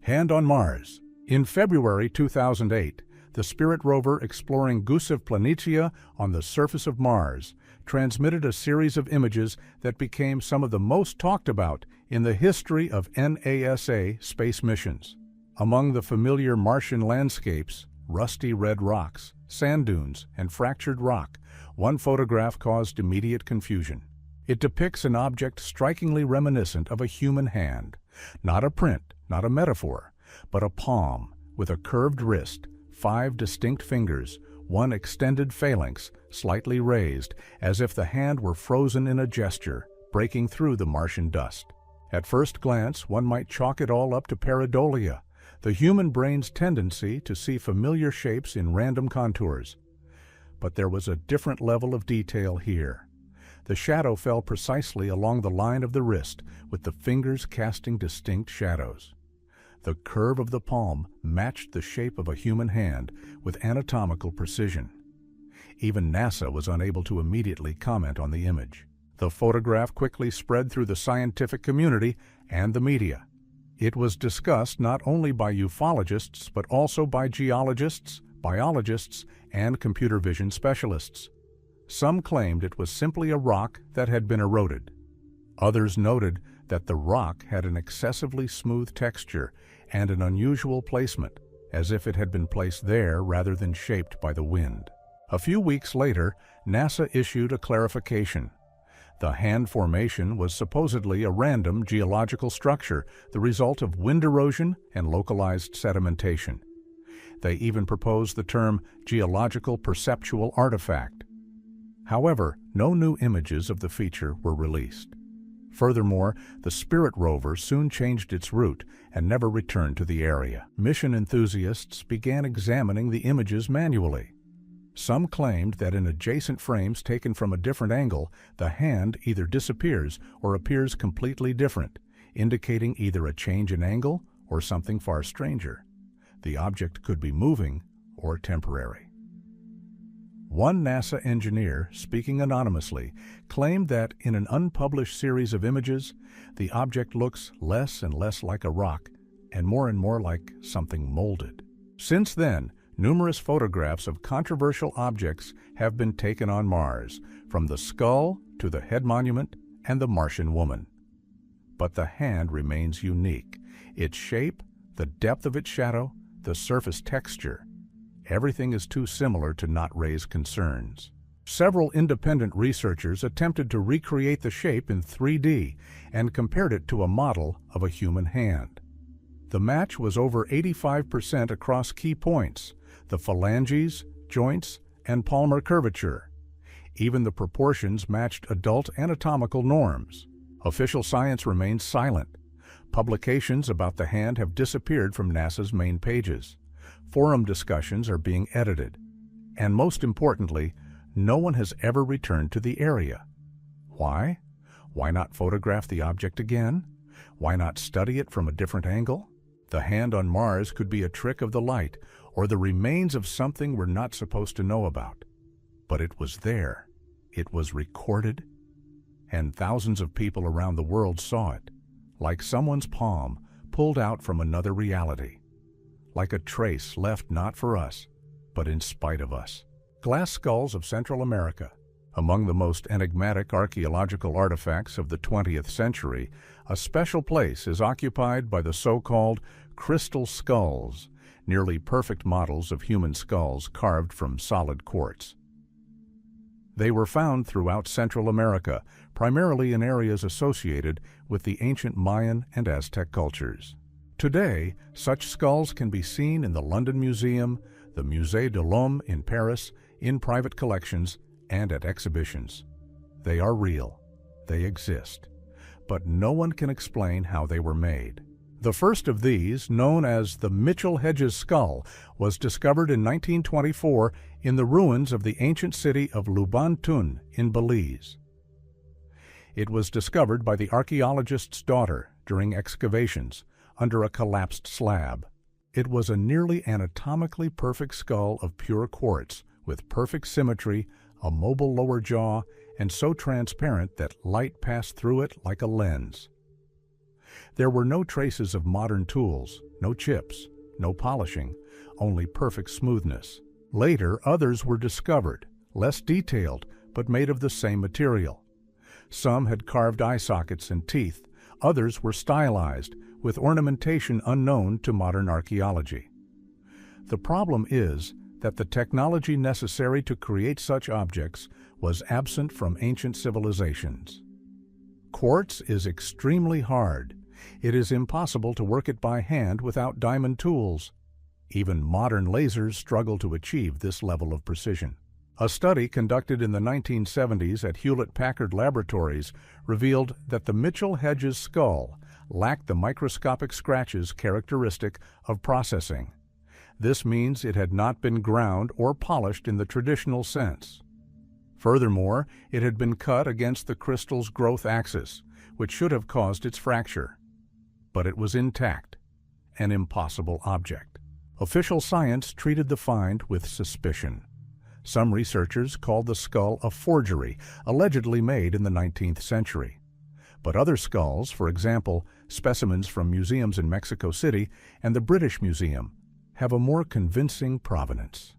Hand on Mars. In February 2008, the Spirit rover exploring Gusev Planitia on the surface of Mars transmitted a series of images that became some of the most talked about in the history of NASA space missions. Among the familiar Martian landscapes, rusty red rocks, sand dunes, and fractured rock, one photograph caused immediate confusion. It depicts an object strikingly reminiscent of a human hand, not a print, not a metaphor, but a palm with a curved wrist, 5 distinct fingers, one extended phalanx, slightly raised, as if the hand were frozen in a gesture, breaking through the Martian dust. At first glance, one might chalk it all up to pareidolia, the human brain's tendency to see familiar shapes in random contours. But there was a different level of detail here. The shadow fell precisely along the line of the wrist, with the fingers casting distinct shadows. The curve of the palm matched the shape of a human hand with anatomical precision. Even NASA was unable to immediately comment on the image. The photograph quickly spread through the scientific community and the media. It was discussed not only by ufologists but also by geologists, biologists, and computer vision specialists. Some claimed it was simply a rock that had been eroded. Others noted that the rock had an excessively smooth texture and an unusual placement, as if it had been placed there rather than shaped by the wind. A few weeks later, NASA issued a clarification. The hand formation was supposedly a random geological structure, the result of wind erosion and localized sedimentation. They even proposed the term geological perceptual artifact. However, no new images of the feature were released. Furthermore, the Spirit rover soon changed its route and never returned to the area. Mission enthusiasts began examining the images manually. Some claimed that in adjacent frames taken from a different angle, the hand either disappears or appears completely different, indicating either a change in angle or something far stranger. The object could be moving or temporary. One NASA engineer, speaking anonymously, claimed that in an unpublished series of images, the object looks less and less like a rock and more like something molded. Since then, numerous photographs of controversial objects have been taken on Mars, from the skull to the head monument and the Martian woman. But the hand remains unique. Its shape, the depth of its shadow, the surface texture, everything is too similar to not raise concerns. Several independent researchers attempted to recreate the shape in 3D and compared it to a model of a human hand. The match was over 85% across key points: the phalanges, joints, and palmar curvature. Even the proportions matched adult anatomical norms. Official science remains silent. Publications about the hand have disappeared from NASA's main pages. Forum discussions are being edited. And most importantly, no one has ever returned to the area. Why? Why not photograph the object again? Why not study it from a different angle? The hand on Mars could be a trick of the light, or the remains of something we're not supposed to know about. But it was there. It was recorded. And thousands of people around the world saw it, like someone's palm pulled out from another reality. like a trace left not for us, but in spite of us. Glass skulls of Central America. Among the most enigmatic archaeological artifacts of the 20th century, a special place is occupied by the so-called crystal skulls, nearly perfect models of human skulls carved from solid quartz. They were found throughout Central America, primarily in areas associated with the ancient Mayan and Aztec cultures. Today, such skulls can be seen in the London Museum, the Musée de l'Homme in Paris, in private collections, and at exhibitions. They are real. They exist. But no one can explain how they were made. The first of these, known as the Mitchell-Hedges skull, was discovered in 1924 in the ruins of the ancient city of Lubantun in Belize. It was discovered by the archaeologist's daughter during excavations under a collapsed slab. It was a nearly anatomically perfect skull of pure quartz with perfect symmetry, a mobile lower jaw, and so transparent that light passed through it like a lens. There were no traces of modern tools, no chips, no polishing, only perfect smoothness. Later, others were discovered, less detailed, but made of the same material. Some had carved eye sockets and teeth, others were stylized, with ornamentation unknown to modern archaeology. The problem is that the technology necessary to create such objects was absent from ancient civilizations. Quartz is extremely hard. It is impossible to work it by hand without diamond tools. Even modern lasers struggle to achieve this level of precision. A study conducted in the 1970s at Hewlett-Packard Laboratories revealed that the Mitchell-Hedges skull lacked the microscopic scratches characteristic of processing. This means it had not been ground or polished in the traditional sense. Furthermore, it had been cut against the crystal's growth axis, which should have caused its fracture. But it was intact, an impossible object. Official science treated the find with suspicion. Some researchers called the skull a forgery, allegedly made in the 19th century. But other skulls, for example, specimens from museums in Mexico City and the British Museum, have a more convincing provenance.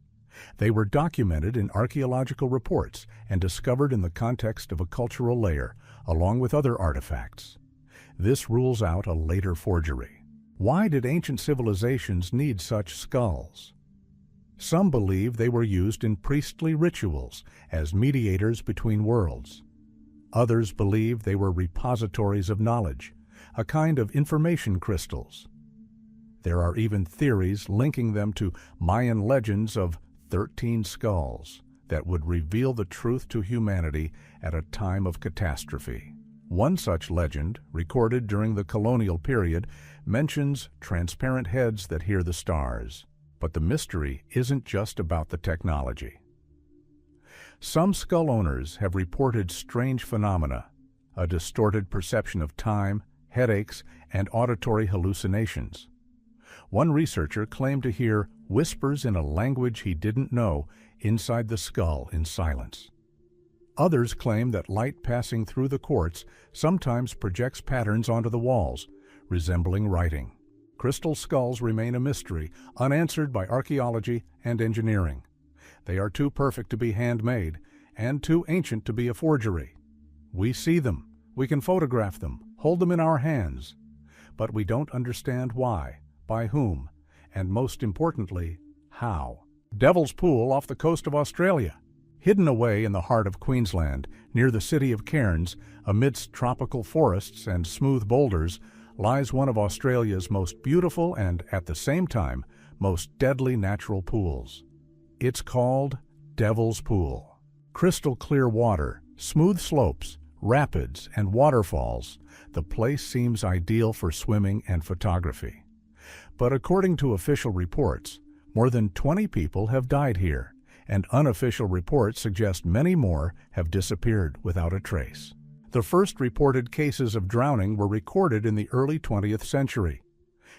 They were documented in archaeological reports and discovered in the context of a cultural layer, along with other artifacts. This rules out a later forgery. Why did ancient civilizations need such skulls? Some believe they were used in priestly rituals as mediators between worlds. Others believe they were repositories of knowledge, a kind of information crystals. There are even theories linking them to Mayan legends of 13 skulls that would reveal the truth to humanity at a time of catastrophe. One such legend, recorded during the colonial period, mentions transparent heads that hear the stars. But the mystery isn't just about the technology. Some skull owners have reported strange phenomena, a distorted perception of time, headaches, and auditory hallucinations. One researcher claimed to hear whispers in a language he didn't know inside the skull in silence. Others claim that light passing through the quartz sometimes projects patterns onto the walls, resembling writing. Crystal skulls remain a mystery, unanswered by archaeology and engineering. They are too perfect to be handmade and too ancient to be a forgery. We see them, we can photograph them, hold them in our hands, but we don't understand why, by whom, and most importantly, how. Devil's Pool off the coast of Australia. Hidden away in the heart of Queensland, near the city of Cairns, amidst tropical forests and smooth boulders, lies one of Australia's most beautiful and, at the same time, most deadly natural pools. It's called Devil's Pool. Crystal clear water, smooth slopes, rapids, and waterfalls, the place seems ideal for swimming and photography. But according to official reports, more than 20 people have died here, and unofficial reports suggest many more have disappeared without a trace. The first reported cases of drowning were recorded in the early 20th century.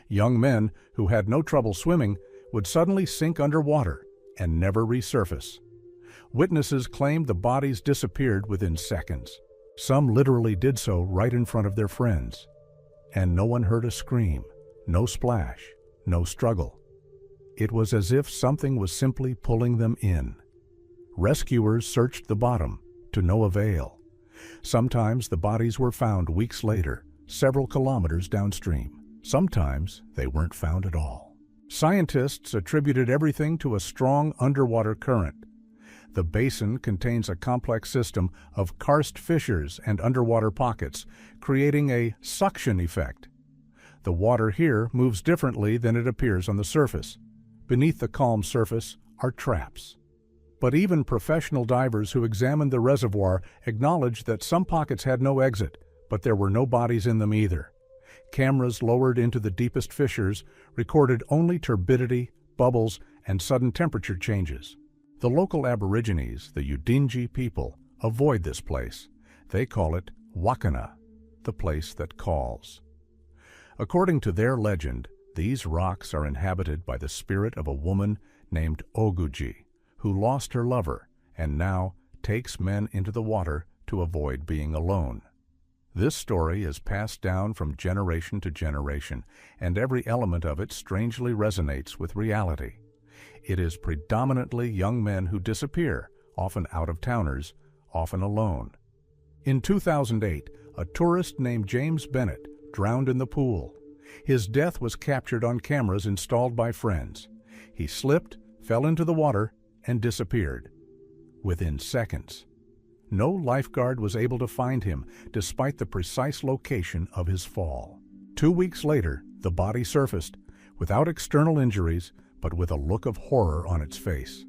Young men who had no trouble swimming would suddenly sink underwater and never resurface. Witnesses claimed the bodies disappeared within seconds. Some literally did so right in front of their friends. And no one heard a scream, no splash, no struggle. It was as if something was simply pulling them in. Rescuers searched the bottom, to no avail. Sometimes the bodies were found weeks later, several kilometers downstream. Sometimes they weren't found at all. Scientists attributed everything to a strong underwater current. The basin contains a complex system of karst fissures and underwater pockets, creating a suction effect. The water here moves differently than it appears on the surface. Beneath the calm surface are traps. But even professional divers who examined the reservoir acknowledged that some pockets had no exit, but there were no bodies in them either. Cameras lowered into the deepest fissures recorded only turbidity, bubbles, and sudden temperature changes. The local Aborigines, the Udingi people, avoid this place. They call it Wakana, the place that calls. According to their legend, these rocks are inhabited by the spirit of a woman named Oguji, who lost her lover and now takes men into the water to avoid being alone. This story is passed down from generation to generation, and every element of it strangely resonates with reality. It is predominantly young men who disappear, often out-of-towners, often alone. In 2008, a tourist named James Bennett drowned in the pool. His death was captured on cameras installed by friends. He slipped, fell into the water, and disappeared. Within seconds. No lifeguard was able to find him, despite the precise location of his fall. 2 weeks later, the body surfaced, without external injuries, but with a look of horror on its face.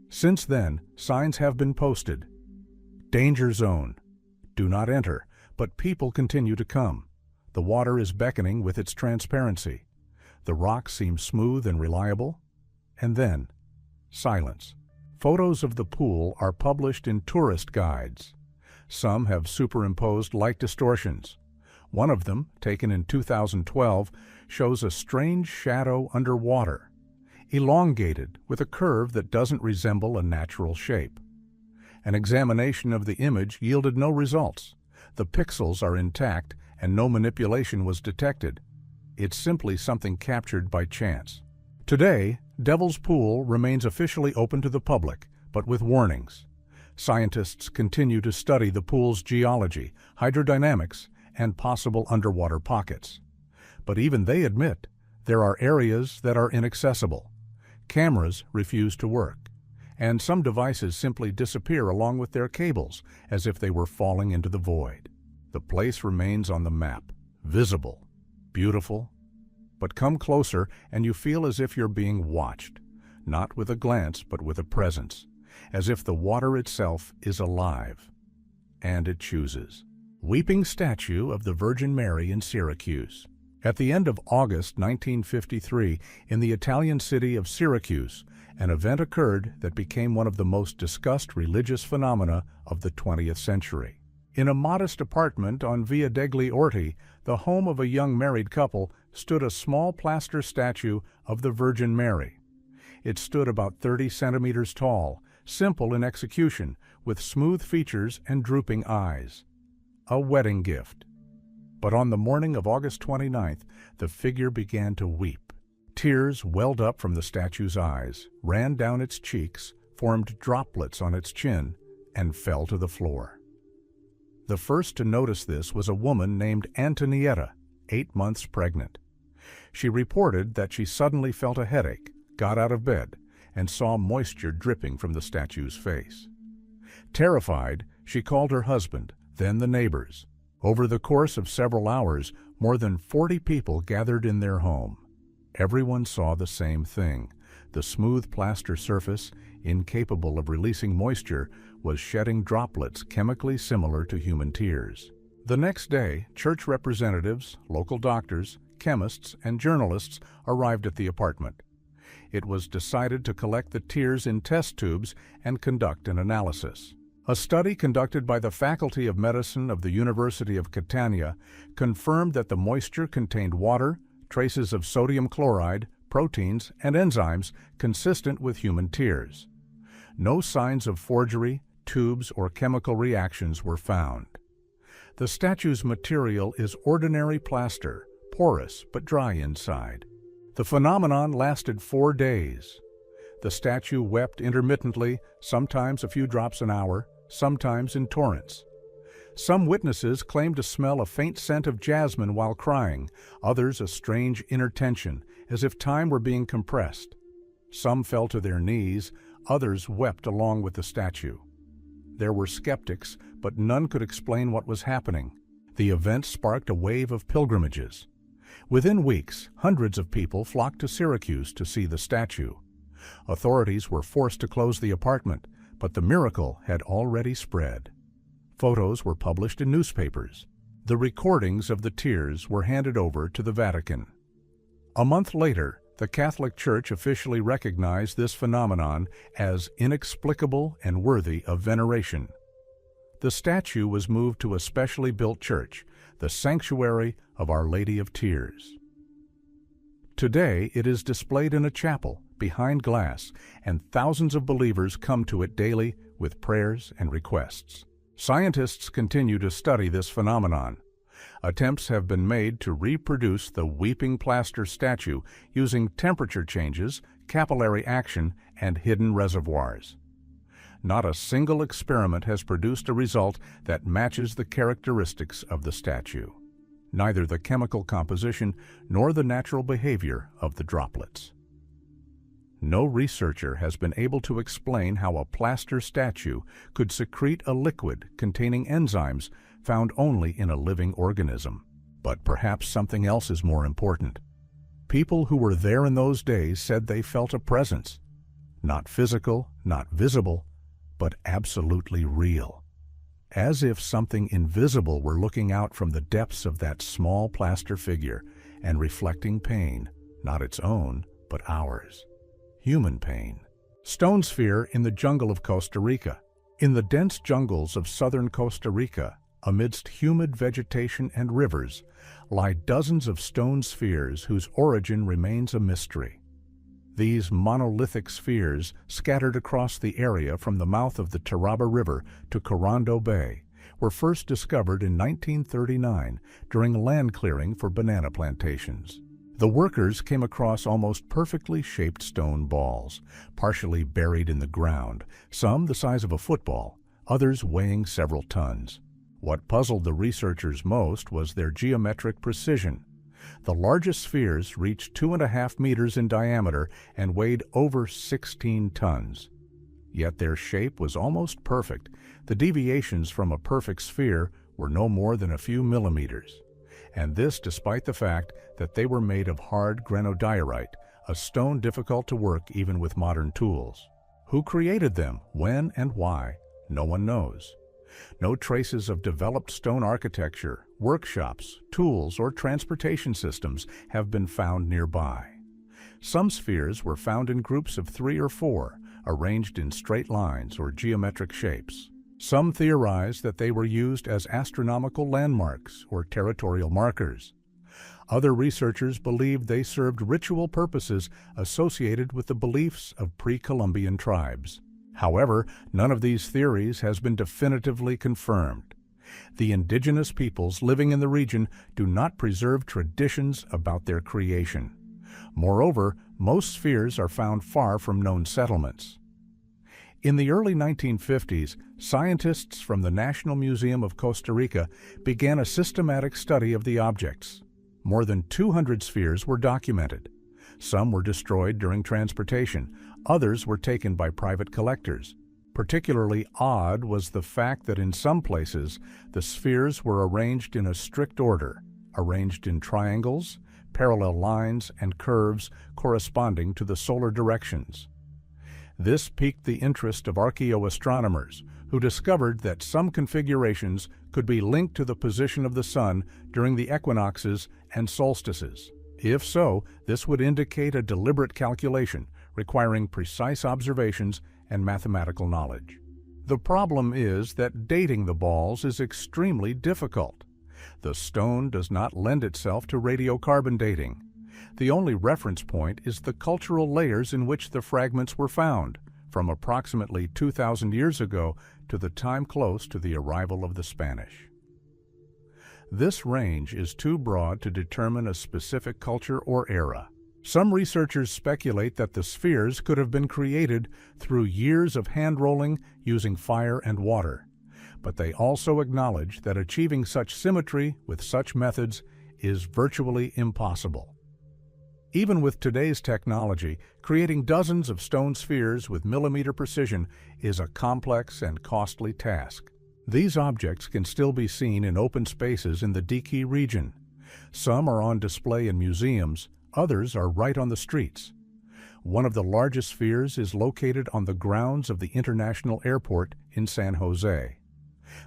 Since then, signs have been posted. Danger zone. Do not enter, but people continue to come. The water is beckoning with its transparency. The rocks seem smooth and reliable. And then, silence. Photos of the pool are published in tourist guides. Some have superimposed light distortions. One of them, taken in 2012, shows a strange shadow underwater, elongated with a curve that doesn't resemble a natural shape. An examination of the image yielded no results. The pixels are intact and no manipulation was detected. It's simply something captured by chance. Today, Devil's Pool remains officially open to the public, but with warnings. Scientists continue to study the pool's geology, hydrodynamics, and possible underwater pockets. But even they admit there are areas that are inaccessible. Cameras refuse to work, and some devices simply disappear along with their cables, as if they were falling into the void. The place remains on the map, visible, beautiful, but come closer and you feel as if you're being watched, not with a glance but with a presence, as if the water itself is alive. And it chooses. Weeping statue of the Virgin Mary in Syracuse. At the end of August 1953, in the Italian city of Syracuse, an event occurred that became one of the most discussed religious phenomena of the 20th century. In a modest apartment on Via degli Orti, the home of a young married couple, stood a small plaster statue of the Virgin Mary. It stood about 30 centimeters tall, simple in execution, with smooth features and drooping eyes. A wedding gift. But on the morning of August 29th, the figure began to weep. Tears welled up from the statue's eyes, ran down its cheeks, formed droplets on its chin, and fell to the floor. The first to notice this was a woman named Antonietta, 8 months pregnant. She reported that she suddenly felt a headache, got out of bed, and saw moisture dripping from the statue's face. Terrified, she called her husband, then the neighbors. Over the course of several hours, more than 40 people gathered in their home. Everyone saw the same thing. The smooth plaster surface, incapable of releasing moisture, was shedding droplets chemically similar to human tears. The next day, church representatives, local doctors, chemists, and journalists arrived at the apartment. It was decided to collect the tears in test tubes and conduct an analysis. A study conducted by the Faculty of Medicine of the University of Catania confirmed that the moisture contained water, traces of sodium chloride, proteins, and enzymes consistent with human tears. No signs of forgery, tubes, or chemical reactions were found. The statue's material is ordinary plaster, porous but dry inside. The phenomenon lasted 4 days. The statue wept intermittently, sometimes a few drops an hour, sometimes in torrents. Some witnesses claimed to smell a faint scent of jasmine while crying, others a strange inner tension, as if time were being compressed. Some fell to their knees, others wept along with the statue. There were skeptics, but none could explain what was happening. The event sparked a wave of pilgrimages. Within weeks, hundreds of people flocked to Syracuse to see the statue. Authorities were forced to close the apartment, but the miracle had already spread. Photos were published in newspapers. The recordings of the tears were handed over to the Vatican. A month later, the Catholic Church officially recognized this phenomenon as inexplicable and worthy of veneration. The statue was moved to a specially built church, the Sanctuary of Our Lady of Tears. Today, it is displayed in a chapel behind glass, and thousands of believers come to it daily with prayers and requests. Scientists continue to study this phenomenon. Attempts have been made to reproduce the weeping plaster statue using temperature changes, capillary action, and hidden reservoirs. Not a single experiment has produced a result that matches the characteristics of the statue, neither the chemical composition nor the natural behavior of the droplets. No researcher has been able to explain how a plaster statue could secrete a liquid containing enzymes found only in a living organism. But perhaps something else is more important. People who were there in those days said they felt a presence, not physical, not visible, but absolutely real, as if something invisible were looking out from the depths of that small plaster figure and reflecting pain, not its own, but ours. Human pain. Stone sphere in the jungle of Costa Rica. In the dense jungles of southern Costa Rica, amidst humid vegetation and rivers, lie dozens of stone spheres whose origin remains a mystery. These monolithic spheres, scattered across the area from the mouth of the Turaba River to Corando Bay, were first discovered in 1939 during land clearing for banana plantations. The workers came across almost perfectly shaped stone balls, partially buried in the ground, some the size of a football, others weighing several tons. What puzzled the researchers most was their geometric precision. The largest spheres reached 2.5 meters in diameter and weighed over 16 tons. Yet their shape was almost perfect. The deviations from a perfect sphere were no more than a few millimeters. And this despite the fact that they were made of hard granodiorite, a stone difficult to work even with modern tools. Who created them, when and why? No one knows. No traces of developed stone architecture, workshops, tools, or transportation systems have been found nearby. Some spheres were found in groups of 3 or 4, arranged in straight lines or geometric shapes. Some theorize that they were used as astronomical landmarks or territorial markers. Other researchers believe they served ritual purposes associated with the beliefs of pre-Columbian tribes. However, none of these theories has been definitively confirmed. The indigenous peoples living in the region do not preserve traditions about their creation. Moreover, most spheres are found far from known settlements. In the early 1950s, scientists from the National Museum of Costa Rica began a systematic study of the objects. More than 200 spheres were documented. Some were destroyed during transportation, others were taken by private collectors. Particularly odd was the fact that in some places, the spheres were arranged in a strict order, arranged in triangles, parallel lines, and curves corresponding to the solar directions. This piqued the interest of archaeoastronomers, who discovered that some configurations could be linked to the position of the sun during the equinoxes and solstices. If so, this would indicate a deliberate calculation, requiring precise observations and mathematical knowledge. The problem is that dating the balls is extremely difficult. The stone does not lend itself to radiocarbon dating. The only reference point is the cultural layers in which the fragments were found, from approximately 2,000 years ago to the time close to the arrival of the Spanish. This range is too broad to determine a specific culture or era. Some researchers speculate that the spheres could have been created through years of hand-rolling using fire and water, but they also acknowledge that achieving such symmetry with such methods is virtually impossible. Even with today's technology, creating dozens of stone spheres with millimeter precision is a complex and costly task. These objects can still be seen in open spaces in the Diki region. Some are on display in museums, others are right on the streets. One of the largest spheres is located on the grounds of the International Airport in San Jose.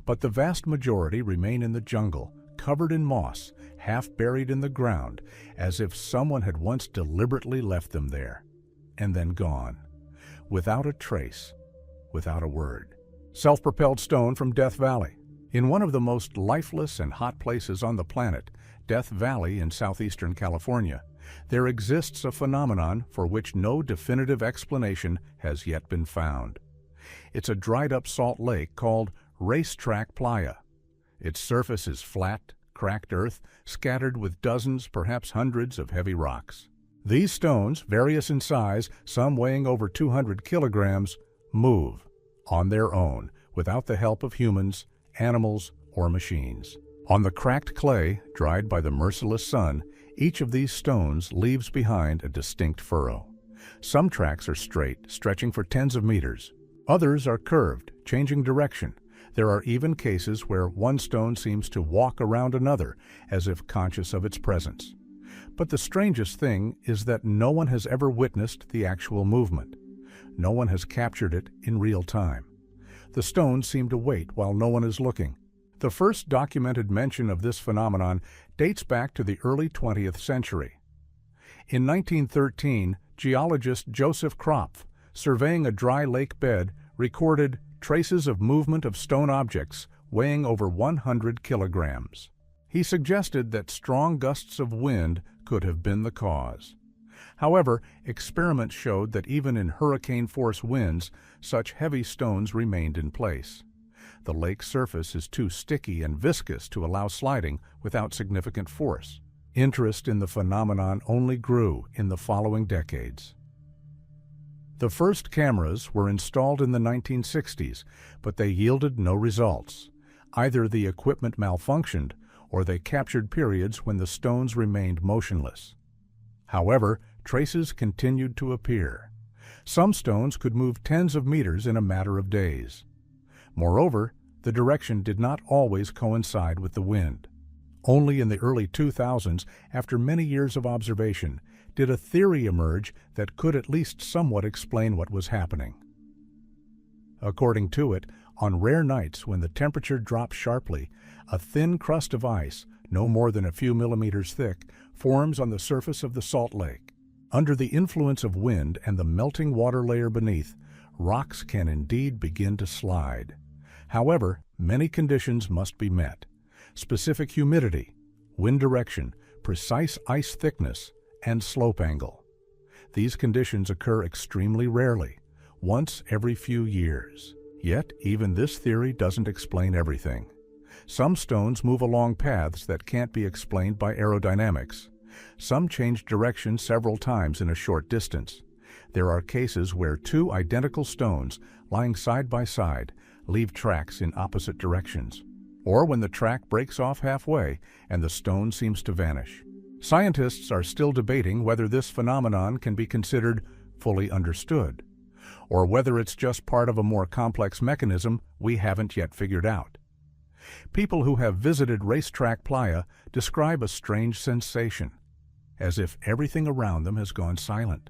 But the vast majority remain in the jungle, covered in moss, half buried in the ground, as if someone had once deliberately left them there, and then gone, without a trace, without a word. Self-propelled stone from Death Valley. In one of the most lifeless and hot places on the planet, Death Valley in southeastern California, there exists a phenomenon for which no definitive explanation has yet been found. It's a dried-up salt lake called Racetrack Playa. Its surface is flat, cracked earth, scattered with dozens, perhaps hundreds of heavy rocks. These stones, various in size, some weighing over 200 kilograms, move on their own, without the help of humans, animals, or machines. On the cracked clay, dried by the merciless sun, each of these stones leaves behind a distinct furrow. Some tracks are straight, stretching for tens of meters. Others are curved, changing direction. There are even cases where one stone seems to walk around another, as if conscious of its presence. But the strangest thing is that no one has ever witnessed the actual movement. No one has captured it in real time. The stones seem to wait while no one is looking. The first documented mention of this phenomenon dates back to the early 20th century. In 1913, geologist Joseph Kropf, surveying a dry lake bed, recorded traces of movement of stone objects weighing over 100 kilograms. He suggested that strong gusts of wind could have been the cause. However, experiments showed that even in hurricane-force winds, such heavy stones remained in place. The lake's surface is too sticky and viscous to allow sliding without significant force. Interest in the phenomenon only grew in the following decades. The first cameras were installed in the 1960s, but they yielded no results. Either the equipment malfunctioned, or they captured periods when the stones remained motionless. However, traces continued to appear. Some stones could move tens of meters in a matter of days. Moreover, the direction did not always coincide with the wind. Only in the early 2000s, after many years of observation, did a theory emerge that could at least somewhat explain what was happening. According to it, on rare nights when the temperature drops sharply, a thin crust of ice, no more than a few millimeters thick, forms on the surface of the salt lake. Under the influence of wind and the melting water layer beneath, rocks can indeed begin to slide. However, many conditions must be met: specific humidity, wind direction, precise ice thickness, and slope angle. These conditions occur extremely rarely, once every few years. Yet, even this theory doesn't explain everything. Some stones move along paths that can't be explained by aerodynamics. Some change direction several times in a short distance. There are cases where two identical stones, lying side by side, leave tracks in opposite directions, or when the track breaks off halfway and the stone seems to vanish. Scientists are still debating whether this phenomenon can be considered fully understood, or whether it's just part of a more complex mechanism we haven't yet figured out. People who have visited Racetrack Playa describe a strange sensation, as if everything around them has gone silent.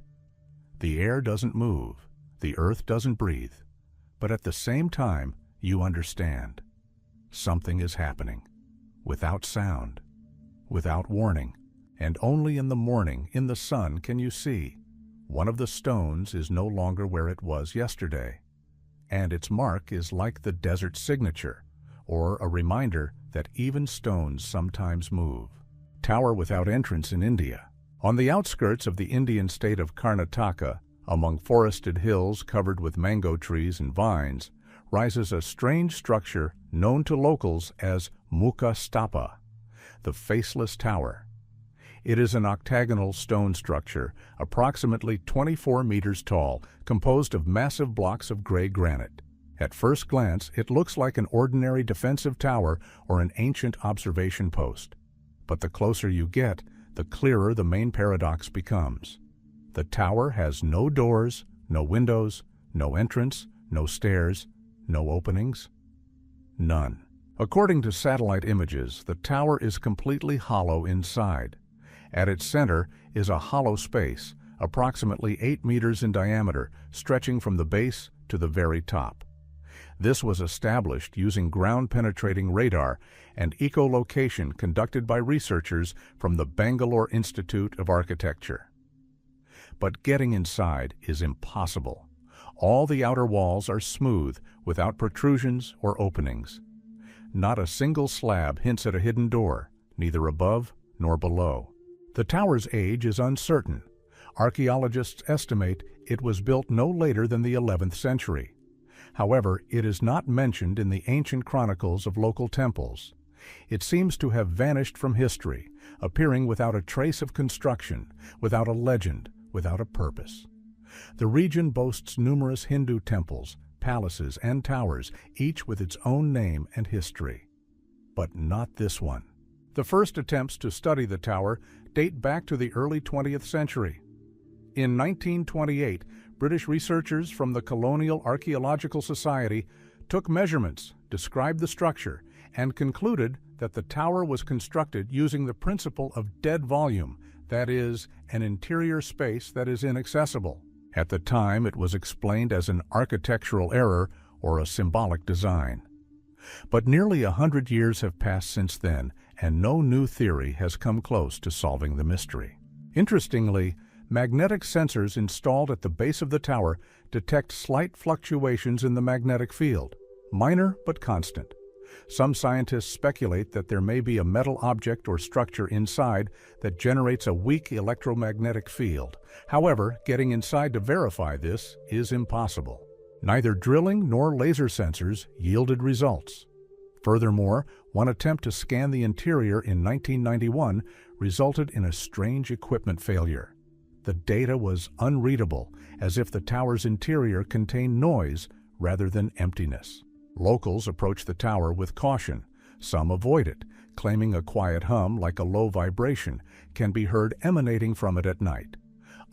The air doesn't move, the earth doesn't breathe, but at the same time, you understand. Something is happening, without sound, without warning, and only in the morning, in the sun, can you see. One of the stones is no longer where it was yesterday, and its mark is like the desert signature, or a reminder that even stones sometimes move. Tower without entrance in India. On the outskirts of the Indian state of Karnataka, among forested hills covered with mango trees and vines, rises a strange structure known to locals as Mukha Stapa, the Faceless Tower. It is an octagonal stone structure, approximately 24 meters tall, composed of massive blocks of gray granite. At first glance, it looks like an ordinary defensive tower or an ancient observation post. But the closer you get, the clearer the main paradox becomes. The tower has no doors, no windows, no entrance, no stairs, no openings. None. According to satellite images, the tower is completely hollow inside. At its center is a hollow space, approximately 8 meters in diameter, stretching from the base to the very top. This was established using ground-penetrating radar and echolocation conducted by researchers from the Bangalore Institute of Architecture. But getting inside is impossible. All the outer walls are smooth, without protrusions or openings. Not a single slab hints at a hidden door, neither above nor below. The tower's age is uncertain. Archaeologists estimate it was built no later than the 11th century. However, it is not mentioned in the ancient chronicles of local temples. It seems to have vanished from history, appearing without a trace of construction, without a legend, without a purpose. The region boasts numerous Hindu temples, palaces, and towers, each with its own name and history. But not this one. The first attempts to study the tower date back to the early 20th century. In 1928, British researchers from the Colonial Archaeological Society took measurements, described the structure, and concluded that the tower was constructed using the principle of dead volume, that is, an interior space that is inaccessible. At the time, it was explained as an architectural error or a symbolic design. But nearly 100 years have passed since then, and no new theory has come close to solving the mystery. Interestingly, magnetic sensors installed at the base of the tower detect slight fluctuations in the magnetic field, minor but constant. Some scientists speculate that there may be a metal object or structure inside that generates a weak electromagnetic field. However, getting inside to verify this is impossible. Neither drilling nor laser sensors yielded results. Furthermore, one attempt to scan the interior in 1991 resulted in a strange equipment failure. The data was unreadable, as if the tower's interior contained noise rather than emptiness. Locals approach the tower with caution. Some avoid it, claiming a quiet hum like a low vibration can be heard emanating from it at night.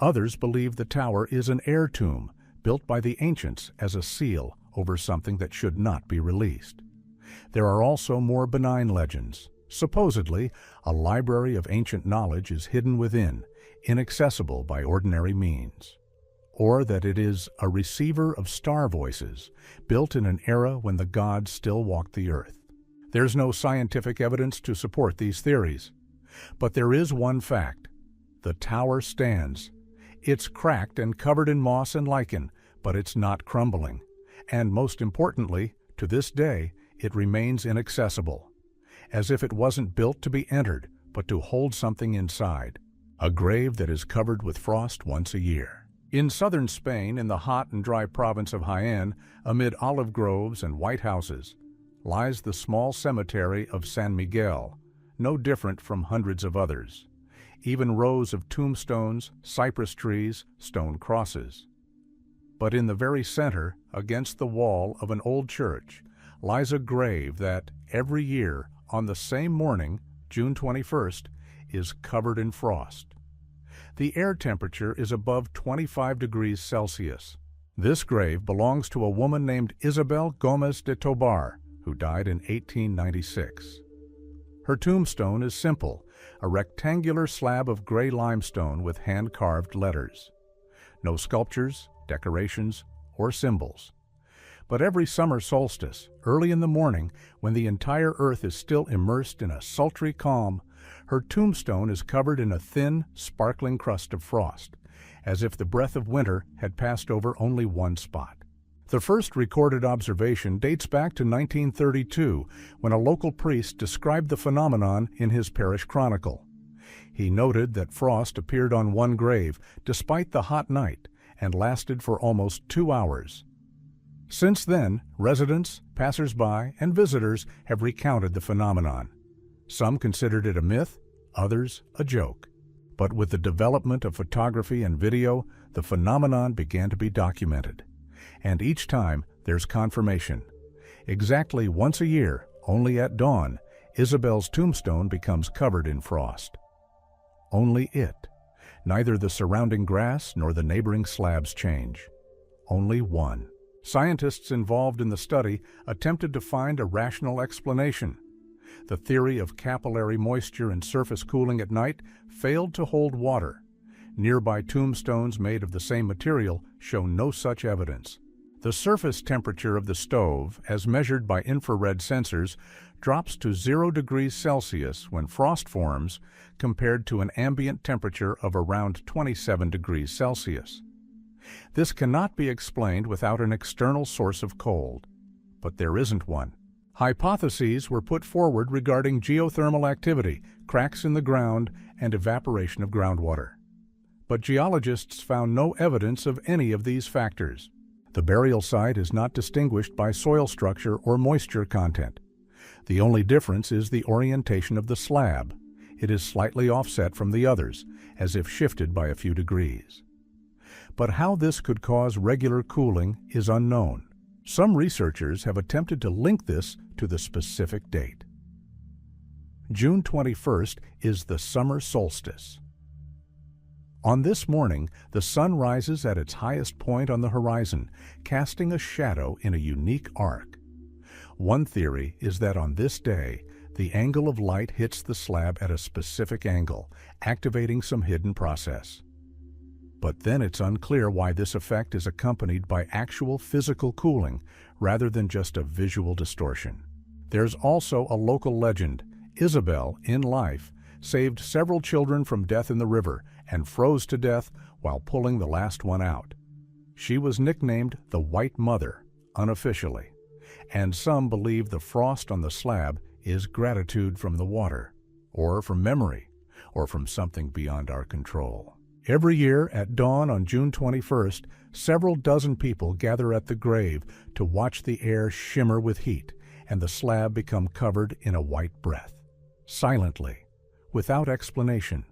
Others believe the tower is an air tomb, built by the ancients as a seal over something that should not be released. There are also more benign legends. Supposedly, a library of ancient knowledge is hidden within, inaccessible by ordinary means. Or that it is a receiver of star voices, built in an era when the gods still walked the earth. There's no scientific evidence to support these theories. But there is one fact. The tower stands. It's cracked and covered in moss and lichen, but it's not crumbling. And most importantly, to this day, it remains inaccessible, as if it wasn't built to be entered, but to hold something inside. A grave that is covered with frost once a year. In southern Spain, in the hot and dry province of Jaén, amid olive groves and white houses, lies the small cemetery of San Miguel, no different from hundreds of others. Even rows of tombstones, cypress trees, stone crosses. But in the very center, against the wall of an old church, lies a grave that, every year, on the same morning, June 21st, is covered in frost. The air temperature is above 25 degrees Celsius. This grave belongs to a woman named Isabel Gómez de Tobar, who died in 1896. Her tombstone is simple, a rectangular slab of gray limestone with hand-carved letters. No sculptures, decorations, or symbols. But every summer solstice, early in the morning, when the entire earth is still immersed in a sultry calm, her tombstone is covered in a thin, sparkling crust of frost, as if the breath of winter had passed over only one spot. The first recorded observation dates back to 1932, when a local priest described the phenomenon in his parish chronicle. He noted that frost appeared on one grave, despite the hot night, and lasted for almost 2 hours. Since then, residents, passers-by, and visitors have recounted the phenomenon. Some considered it a myth, others a joke. But with the development of photography and video, the phenomenon began to be documented. And each time, there's confirmation. Exactly once a year, only at dawn, Isabel's tombstone becomes covered in frost. Only it. Neither the surrounding grass nor the neighboring slabs change. Only one. Scientists involved in the study attempted to find a rational explanation. The theory of capillary moisture and surface cooling at night failed to hold water. Nearby tombstones made of the same material show no such evidence. The surface temperature of the stove, as measured by infrared sensors, drops to 0 degrees Celsius when frost forms, compared to an ambient temperature of around 27 degrees Celsius. This cannot be explained without an external source of cold. But there isn't one. Hypotheses were put forward regarding geothermal activity, cracks in the ground, and evaporation of groundwater. But geologists found no evidence of any of these factors. The burial site is not distinguished by soil structure or moisture content. The only difference is the orientation of the slab. It is slightly offset from the others, as if shifted by a few degrees. But how this could cause regular cooling is unknown. Some researchers have attempted to link this to the specific date. June 21st is the summer solstice. On this morning, the sun rises at its highest point on the horizon, casting a shadow in a unique arc. One theory is that on this day, the angle of light hits the slab at a specific angle, activating some hidden process. But then it's unclear why this effect is accompanied by actual physical cooling rather than just a visual distortion. There's also a local legend. Isabel, in life, saved several children from death in the river and froze to death while pulling the last one out. She was nicknamed the White Mother, unofficially, and some believe the frost on the slab is gratitude from the water, or from memory, or from something beyond our control. Every year at dawn on June 21st, several dozen people gather at the grave to watch the air shimmer with heat and the slab become covered in a white breath. Silently, without explanation.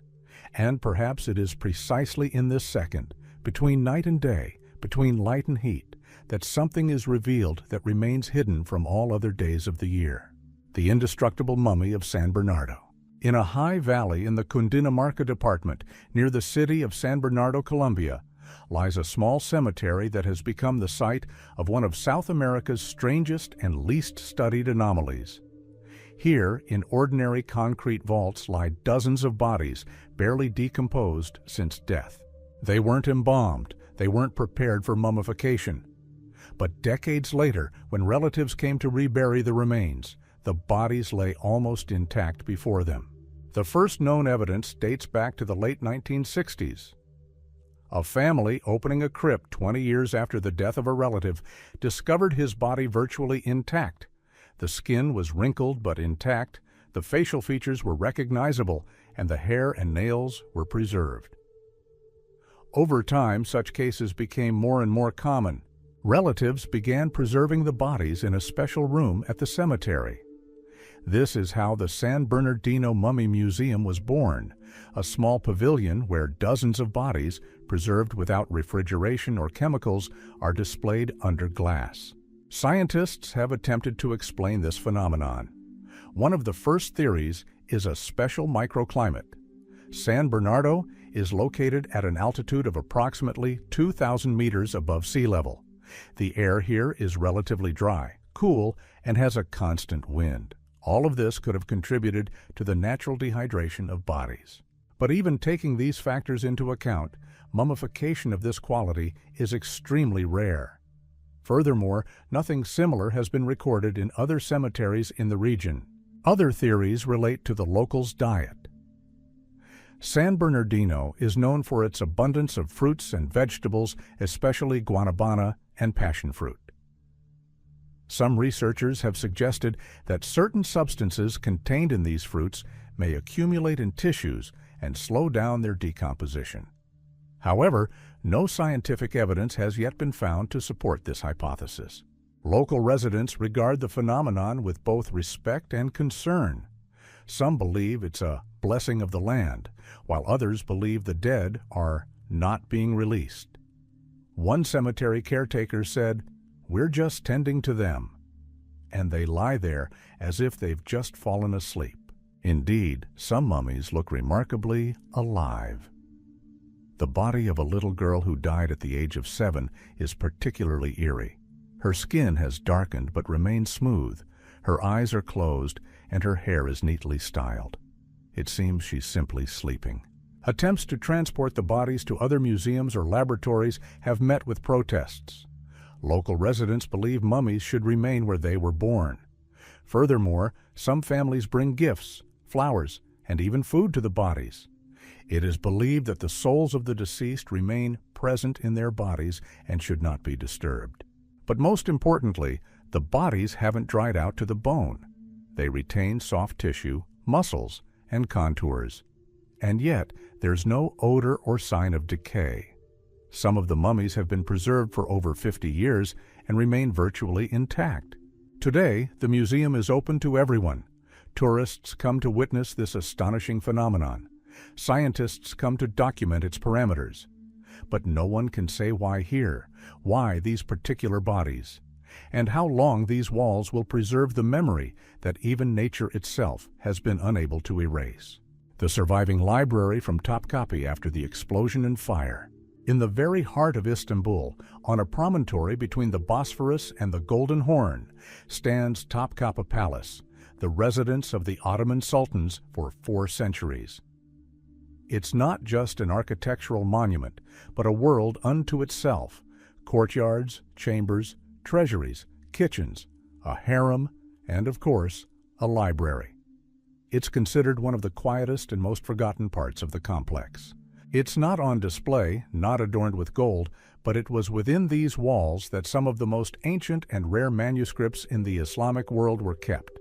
And perhaps it is precisely in this second, between night and day, between light and heat, that something is revealed that remains hidden from all other days of the year. The indestructible mummy of San Bernardo. In a high valley in the Cundinamarca department, near the city of San Bernardo, Colombia, lies a small cemetery that has become the site of one of South America's strangest and least studied anomalies. Here, in ordinary concrete vaults, lie dozens of bodies, barely decomposed since death. They weren't embalmed, they weren't prepared for mummification. But decades later, when relatives came to rebury the remains, the bodies lay almost intact before them. The first known evidence dates back to the late 1960s. A family opening a crypt 20 years after the death of a relative discovered his body virtually intact. The skin was wrinkled but intact, the facial features were recognizable, and the hair and nails were preserved. Over time, such cases became more and more common. Relatives began preserving the bodies in a special room at the cemetery. This is how the San Bernardino Mummy Museum was born, a small pavilion where dozens of bodies, preserved without refrigeration or chemicals, are displayed under glass. Scientists have attempted to explain this phenomenon. One of the first theories is a special microclimate. San Bernardo is located at an altitude of approximately 2,000 meters above sea level. The air here is relatively dry, cool, and has a constant wind. All of this could have contributed to the natural dehydration of bodies. But even taking these factors into account, mummification of this quality is extremely rare. Furthermore, nothing similar has been recorded in other cemeteries in the region. Other theories relate to the locals' diet. San Bernardino is known for its abundance of fruits and vegetables, especially guanabana and passion fruit. Some researchers have suggested that certain substances contained in these fruits may accumulate in tissues and slow down their decomposition. However, no scientific evidence has yet been found to support this hypothesis. Local residents regard the phenomenon with both respect and concern. Some believe it's a blessing of the land, while others believe the dead are not being released. One cemetery caretaker said, "We're just tending to them," and they lie there as if they've just fallen asleep. Indeed, some mummies look remarkably alive. The body of a little girl who died at the age of 7 is particularly eerie. Her skin has darkened but remains smooth, her eyes are closed, and her hair is neatly styled. It seems she's simply sleeping. Attempts to transport the bodies to other museums or laboratories have met with protests. Local residents believe mummies should remain where they were born. Furthermore, some families bring gifts, flowers, and even food to the bodies. It is believed that the souls of the deceased remain present in their bodies and should not be disturbed. But most importantly, the bodies haven't dried out to the bone. They retain soft tissue, muscles, and contours. And yet, there's no odor or sign of decay. Some of the mummies have been preserved for over 50 years and remain virtually intact. Today, the museum is open to everyone. Tourists come to witness this astonishing phenomenon. Scientists come to document its parameters. But no one can say why here, why these particular bodies, and how long these walls will preserve the memory that even nature itself has been unable to erase. The surviving library from Topkapi after the explosion and fire. In the very heart of Istanbul, on a promontory between the Bosphorus and the Golden Horn, stands Topkapi Palace, the residence of the Ottoman sultans for 4 centuries. It's not just an architectural monument, but a world unto itself: courtyards, chambers, treasuries, kitchens, a harem, and of course, a library. It's considered one of the quietest and most forgotten parts of the complex. It's not on display, not adorned with gold, but it was within these walls that some of the most ancient and rare manuscripts in the Islamic world were kept.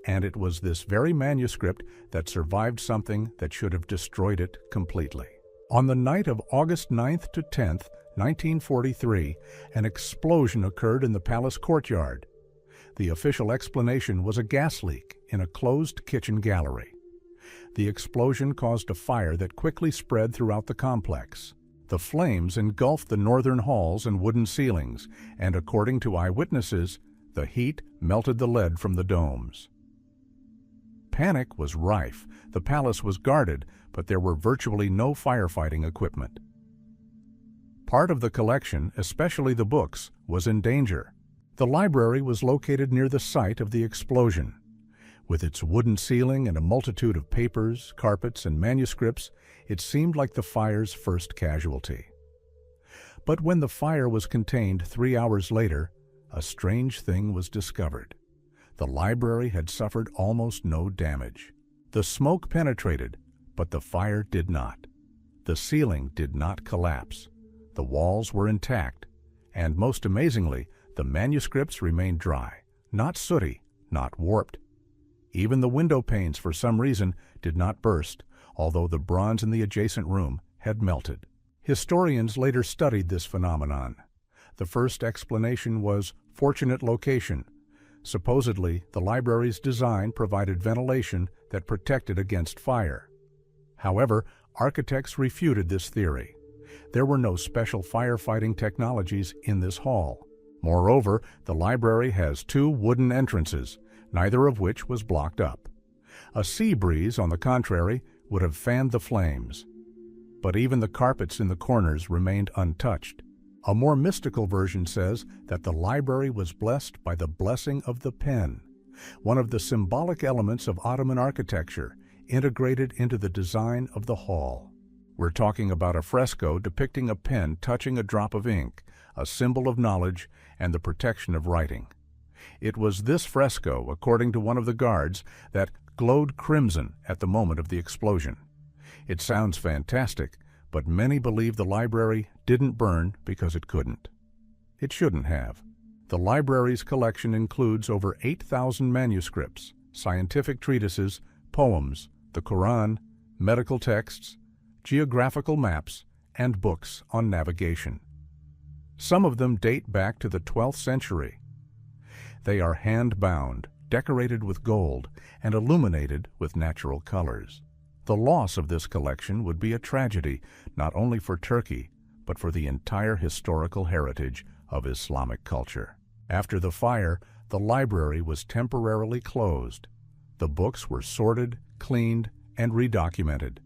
And it was this very manuscript that survived something that should have destroyed it completely. On the night of August 9th to 10th, 1943, an explosion occurred in the palace courtyard. The official explanation was a gas leak in a closed kitchen gallery. The explosion caused a fire that quickly spread throughout the complex. The flames engulfed the northern halls and wooden ceilings, and according to eyewitnesses, the heat melted the lead from the domes. Panic was rife. The palace was guarded, but there were virtually no firefighting equipment. Part of the collection, especially the books, was in danger. The library was located near the site of the explosion. With its wooden ceiling and a multitude of papers, carpets, and manuscripts, it seemed like the fire's first casualty. But when the fire was contained 3 hours later, a strange thing was discovered. The library had suffered almost no damage. The smoke penetrated, but the fire did not. The ceiling did not collapse. The walls were intact, and most amazingly, the manuscripts remained dry, not sooty, not warped. Even the window panes, for some reason, did not burst, although the bronze in the adjacent room had melted. Historians later studied this phenomenon. The first explanation was fortunate location. Supposedly, the library's design provided ventilation that protected against fire. However, architects refuted this theory. There were no special firefighting technologies in this hall. Moreover, the library has 2 wooden entrances, neither of which was blocked up. A sea breeze, on the contrary, would have fanned the flames. But even the carpets in the corners remained untouched. A more mystical version says that the library was blessed by the blessing of the pen, one of the symbolic elements of Ottoman architecture, integrated into the design of the hall. We're talking about a fresco depicting a pen touching a drop of ink, a symbol of knowledge and the protection of writing. It was this fresco, according to one of the guards, that glowed crimson at the moment of the explosion. It sounds fantastic, but many believe the library didn't burn because it couldn't. It shouldn't have. The library's collection includes over 8,000 manuscripts, scientific treatises, poems, the Quran, medical texts, geographical maps, and books on navigation. Some of them date back to the 12th century. They are hand-bound, decorated with gold and illuminated with natural colors. The loss of this collection would be a tragedy not only for Turkey, but for the entire historical heritage of Islamic culture. After the fire, the library was temporarily closed. The books were sorted, cleaned, and redocumented.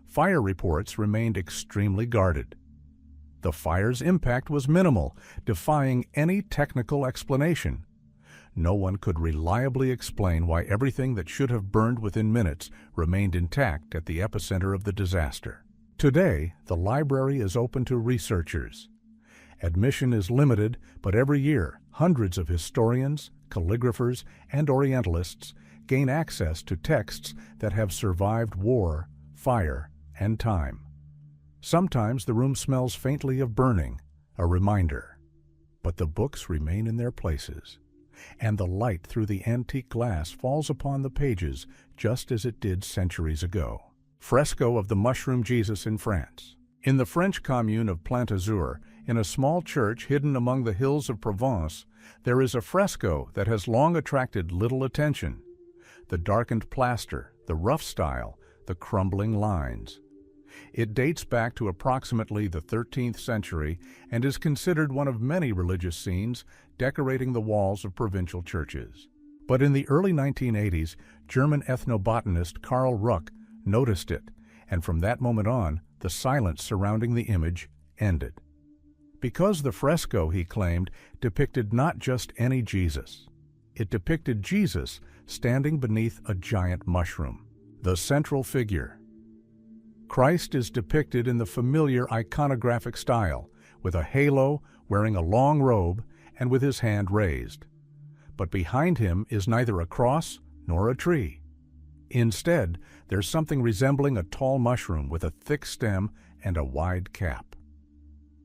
Fire reports remained extremely guarded. The fire's impact was minimal, defying any technical explanation. No one could reliably explain why everything that should have burned within minutes remained intact at the epicenter of the disaster. Today, the library is open to researchers. Admission is limited, but every year, hundreds of historians, calligraphers, and Orientalists gain access to texts that have survived war, fire, and time. Sometimes the room smells faintly of burning, a reminder. But the books remain in their places, and the light through the antique glass falls upon the pages just as it did centuries ago. Fresco of the Mushroom Jesus in France. In the French commune of Plantazur, in a small church hidden among the hills of Provence, there is a fresco that has long attracted little attention. The darkened plaster, the rough style, the crumbling lines. It dates back to approximately the 13th century and is considered one of many religious scenes decorating the walls of provincial churches. But in the early 1980s, German ethnobotanist Karl Ruck noticed it, and from that moment on, the silence surrounding the image ended. Because the fresco, he claimed, depicted not just any Jesus. It depicted Jesus standing beneath a giant mushroom, the central figure. Christ is depicted in the familiar iconographic style, with a halo, wearing a long robe, and with his hand raised. But behind him is neither a cross nor a tree. Instead, there's something resembling a tall mushroom with a thick stem and a wide cap.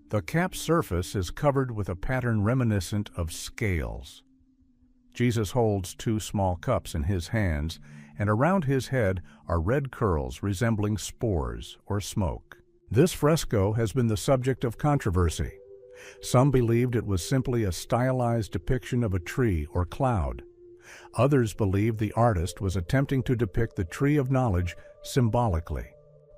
The cap's surface is covered with a pattern reminiscent of scales. Jesus holds two small cups in his hands, and around his head are red curls resembling spores or smoke. This fresco has been the subject of controversy. Some believed it was simply a stylized depiction of a tree or cloud. Others believed the artist was attempting to depict the tree of knowledge symbolically.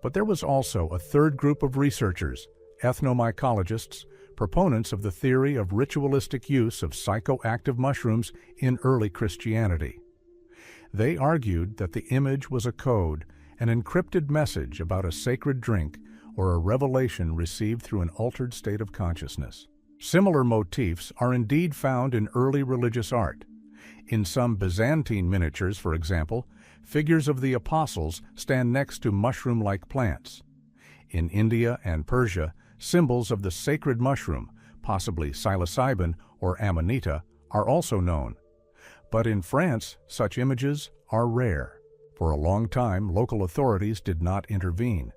But there was also a third group of researchers, ethnomycologists, proponents of the theory of ritualistic use of psychoactive mushrooms in early Christianity. They argued that the image was a code, an encrypted message about a sacred drink or a revelation received through an altered state of consciousness. Similar motifs are indeed found in early religious art. In some Byzantine miniatures, for example, figures of the apostles stand next to mushroom-like plants. In India and Persia, symbols of the sacred mushroom, possibly psilocybin or amanita, are also known. But in France, such images are rare. For a long time, local authorities did not intervene.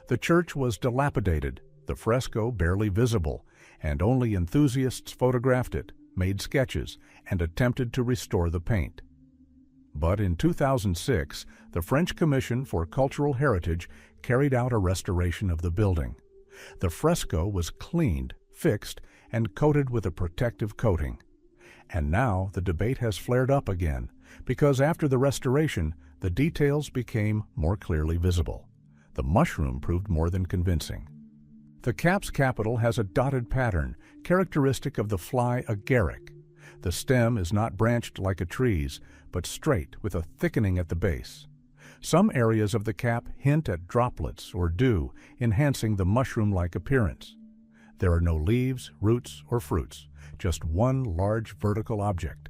The church was dilapidated, the fresco barely visible, and only enthusiasts photographed it, made sketches, and attempted to restore the paint. But in 2006, the French Commission for Cultural Heritage carried out a restoration of the building. The fresco was cleaned, fixed, and coated with a protective coating. And now the debate has flared up again, because after the restoration, the details became more clearly visible. The mushroom proved more than convincing. The cap's capital has a dotted pattern, characteristic of the fly agaric. The stem is not branched like a tree's, but straight with a thickening at the base. Some areas of the cap hint at droplets or dew, enhancing the mushroom-like appearance. There are no leaves, roots, or fruits, just one large vertical object.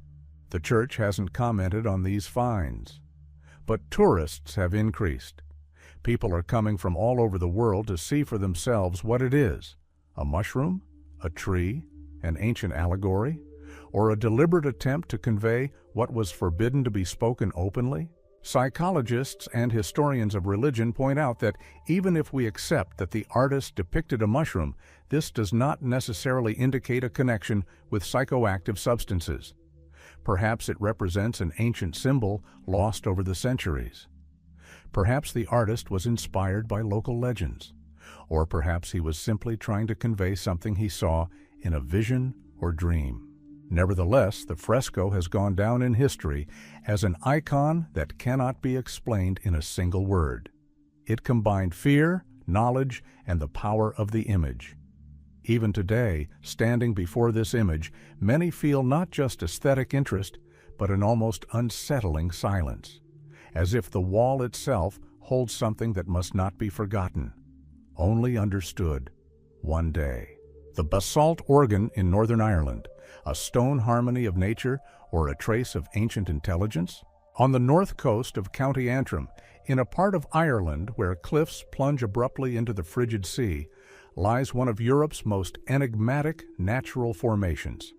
The church hasn't commented on these finds. But tourists have increased. People are coming from all over the world to see for themselves what it is: a mushroom, a tree, an ancient allegory, or a deliberate attempt to convey what was forbidden to be spoken openly. Psychologists and historians of religion point out that even if we accept that the artist depicted a mushroom, this does not necessarily indicate a connection with psychoactive substances. Perhaps it represents an ancient symbol lost over the centuries. Perhaps the artist was inspired by local legends, or perhaps he was simply trying to convey something he saw in a vision or dream. Nevertheless, the fresco has gone down in history as an icon that cannot be explained in a single word. It combined fear, knowledge, and the power of the image. Even today, standing before this image, many feel not just aesthetic interest, but an almost unsettling silence, as if the wall itself holds something that must not be forgotten, only understood one day. The basalt organ in Northern Ireland, a stone harmony of nature or a trace of ancient intelligence? On the north coast of County Antrim, in a part of Ireland where cliffs plunge abruptly into the frigid sea, lies one of Europe's most enigmatic natural formations.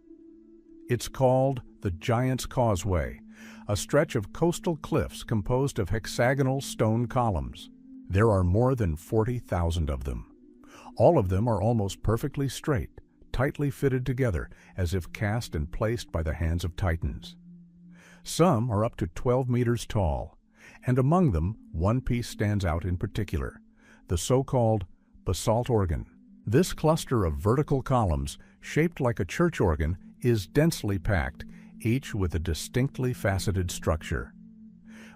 It's called the Giant's Causeway, a stretch of coastal cliffs composed of hexagonal stone columns. There are more than 40,000 of them. All of them are almost perfectly straight, tightly fitted together as if cast and placed by the hands of titans. Some are up to 12 meters tall, and among them one piece stands out in particular, the so-called basalt organ. This cluster of vertical columns, shaped like a church organ, is densely packed, each with a distinctly faceted structure.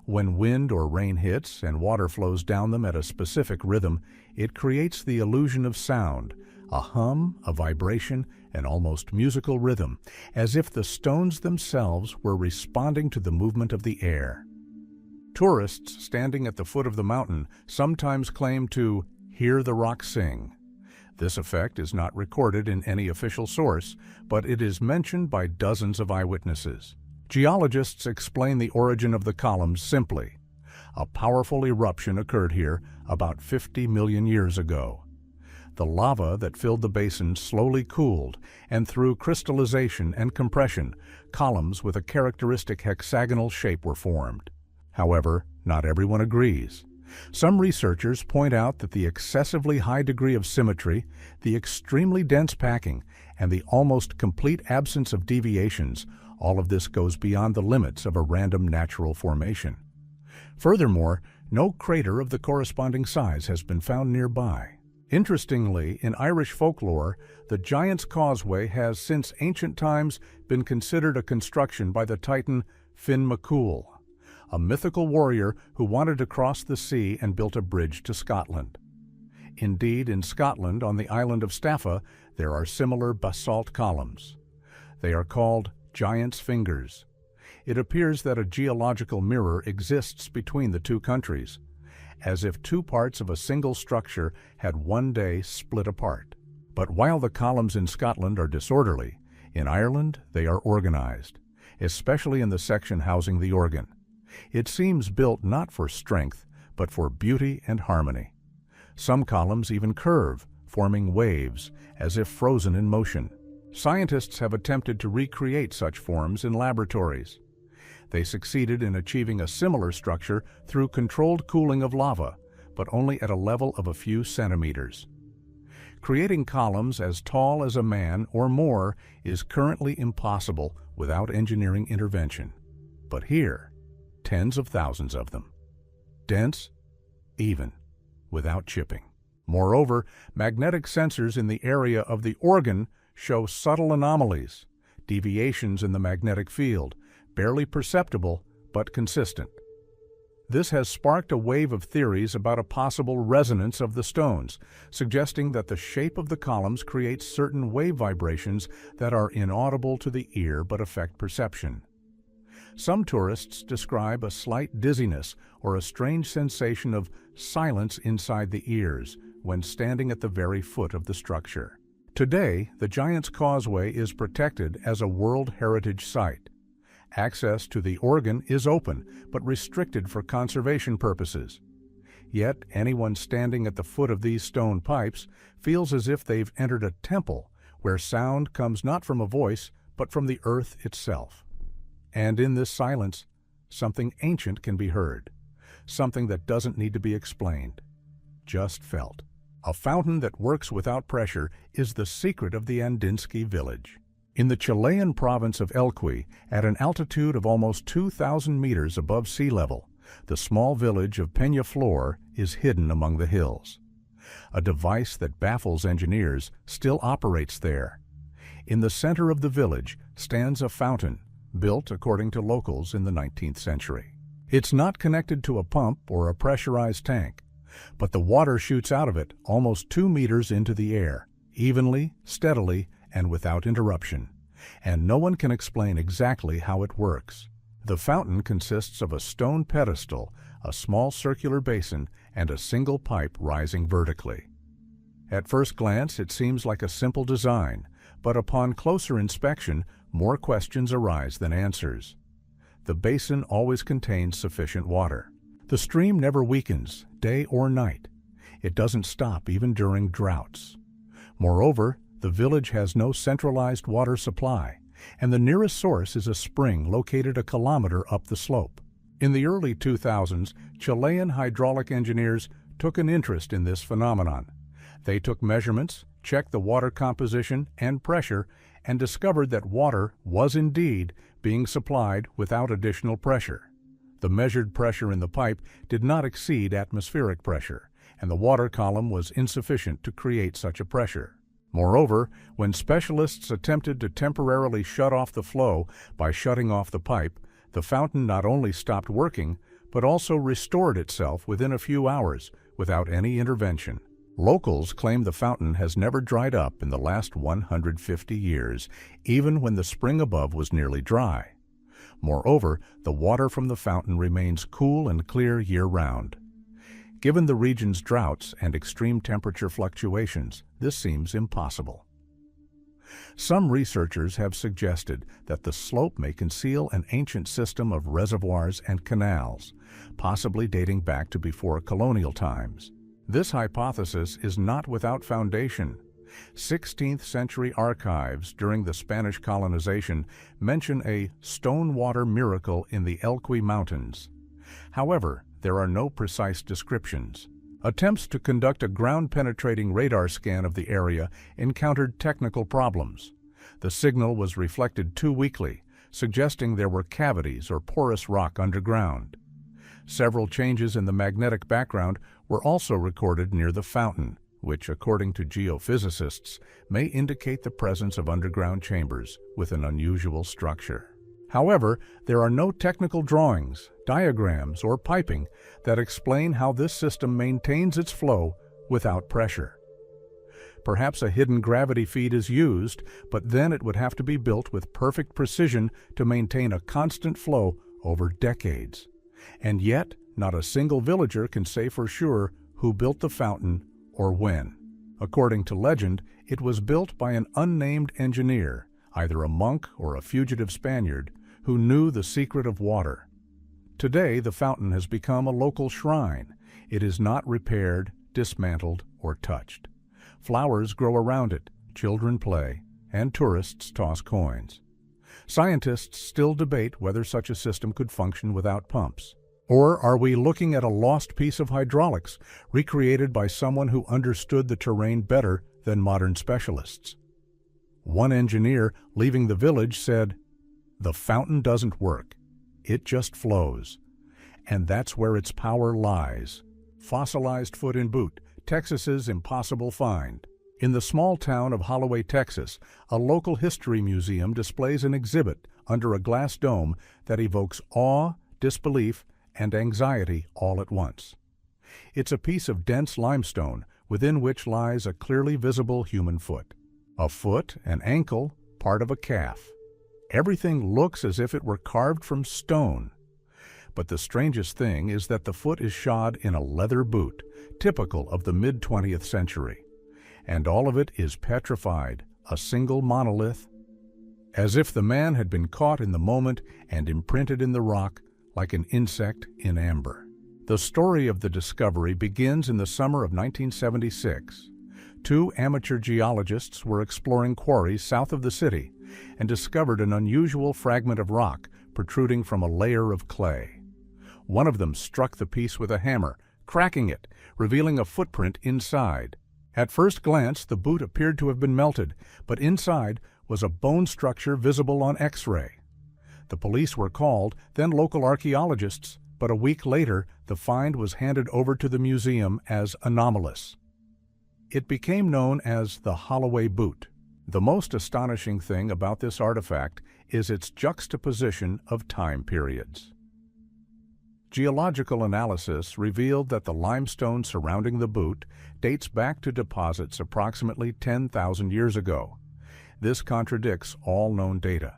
When wind or rain hits and water flows down them at a specific rhythm, it creates the illusion of sound, a hum, a vibration, an almost musical rhythm, as if the stones themselves were responding to the movement of the air. Tourists standing at the foot of the mountain sometimes claim to hear the rock sing. This effect is not recorded in any official source, but it is mentioned by dozens of eyewitnesses. Geologists explain the origin of the columns simply. A powerful eruption occurred here about 50 million years ago. The lava that filled the basin slowly cooled, and through crystallization and compression, columns with a characteristic hexagonal shape were formed. However, not everyone agrees. Some researchers point out that the excessively high degree of symmetry, the extremely dense packing, and the almost complete absence of deviations, all of this goes beyond the limits of a random natural formation. Furthermore, no crater of the corresponding size has been found nearby. Interestingly, in Irish folklore, the Giant's Causeway has since ancient times been considered a construction by the Titan Finn McCool, a mythical warrior who wanted to cross the sea and built a bridge to Scotland. Indeed, in Scotland, on the island of Staffa, there are similar basalt columns. They are called Giant's Fingers. It appears that a geological mirror exists between the two countries, as if two parts of a single structure had one day split apart. But while the columns in Scotland are disorderly, in Ireland they are organized, especially in the section housing the organ. It seems built not for strength, but for beauty and harmony. Some columns even curve, forming waves, as if frozen in motion. Scientists have attempted to recreate such forms in laboratories. They succeeded in achieving a similar structure through controlled cooling of lava, but only at a level of a few centimeters. Creating columns as tall as a man or more is currently impossible without engineering intervention. But here, tens of thousands of them. Dense, even, without chipping. Moreover, magnetic sensors in the area of the organ show subtle anomalies, deviations in the magnetic field, barely perceptible but consistent. This has sparked a wave of theories about a possible resonance of the stones, suggesting that the shape of the columns creates certain wave vibrations that are inaudible to the ear but affect perception. Some tourists describe a slight dizziness or a strange sensation of silence inside the ears when standing at the very foot of the structure. Today, the Giant's Causeway is protected as a World Heritage Site. Access to the organ is open, but restricted for conservation purposes. Yet, anyone standing at the foot of these stone pipes feels as if they've entered a temple where sound comes not from a voice, but from the earth itself. And in this silence, something ancient can be heard, something that doesn't need to be explained, just felt. A fountain that works without pressure is the secret of the Andinsky village. In the Chilean province of Elqui, at an altitude of almost 2,000 meters above sea level, the small village of Peñaflor is hidden among the hills. A device that baffles engineers still operates there. In the center of the village stands a fountain, built according to locals in the 19th century. It's not connected to a pump or a pressurized tank, but the water shoots out of it almost 2 meters into the air, evenly, steadily, and without interruption, and no one can explain exactly how it works. The fountain consists of a stone pedestal, a small circular basin, and a single pipe rising vertically. At first glance, it seems like a simple design, but upon closer inspection, more questions arise than answers. The basin always contains sufficient water. The stream never weakens, day or night. It doesn't stop even during droughts. Moreover, the village has no centralized water supply, and the nearest source is a spring located a kilometer up the slope. In the early 2000s, Chilean hydraulic engineers took an interest in this phenomenon. They took measurements, checked the water composition and pressure, and discovered that water was indeed being supplied without additional pressure. The measured pressure in the pipe did not exceed atmospheric pressure, and the water column was insufficient to create such a pressure. Moreover, when specialists attempted to temporarily shut off the flow by shutting off the pipe, the fountain not only stopped working, but also restored itself within a few hours without any intervention. Locals claim the fountain has never dried up in the last 150 years, even when the spring above was nearly dry. Moreover, the water from the fountain remains cool and clear year-round. Given the region's droughts and extreme temperature fluctuations, this seems impossible. Some researchers have suggested that the slope may conceal an ancient system of reservoirs and canals, possibly dating back to before colonial times. This hypothesis is not without foundation. 16th century archives during the Spanish colonization mention a stone water miracle in the Elqui Mountains. However, there are no precise descriptions. Attempts to conduct a ground-penetrating radar scan of the area encountered technical problems. The signal was reflected too weakly, suggesting there were cavities or porous rock underground. Several changes in the magnetic background were also recorded near the fountain, which, according to geophysicists, may indicate the presence of underground chambers with an unusual structure. However, there are no technical drawings, diagrams, or piping that explain how this system maintains its flow without pressure. Perhaps a hidden gravity feed is used, but then it would have to be built with perfect precision to maintain a constant flow over decades. And yet, not a single villager can say for sure who built the fountain or when. According to legend, it was built by an unnamed engineer, either a monk or a fugitive Spaniard, who knew the secret of water. Today, the fountain has become a local shrine. It is not repaired, dismantled, or touched. Flowers grow around it, children play, and tourists toss coins. Scientists still debate whether such a system could function without pumps. Or are we looking at a lost piece of hydraulics recreated by someone who understood the terrain better than modern specialists? One engineer leaving the village said, "The fountain doesn't work. It just flows. And that's where its power lies." Fossilized foot in boot, Texas's impossible find. In the small town of Holloway, Texas, a local history museum displays an exhibit under a glass dome that evokes awe, disbelief, and anxiety all at once. It's a piece of dense limestone within which lies a clearly visible human foot. A foot, an ankle, part of a calf. Everything looks as if it were carved from stone. But the strangest thing is that the foot is shod in a leather boot, typical of the mid-20th century. And all of it is petrified, a single monolith, as if the man had been caught in the moment and imprinted in the rock like an insect in amber. The story of the discovery begins in the summer of 1976. Two amateur geologists were exploring quarries south of the city and discovered an unusual fragment of rock protruding from a layer of clay. One of them struck the piece with a hammer, cracking it, revealing a footprint inside. At first glance, the boot appeared to have been melted, but inside was a bone structure visible on X-ray. The police were called, then local archaeologists, but a week later, the find was handed over to the museum as anomalous. It became known as the Holloway boot. The most astonishing thing about this artifact is its juxtaposition of time periods. Geological analysis revealed that the limestone surrounding the boot dates back to deposits approximately 10,000 years ago. This contradicts all known data.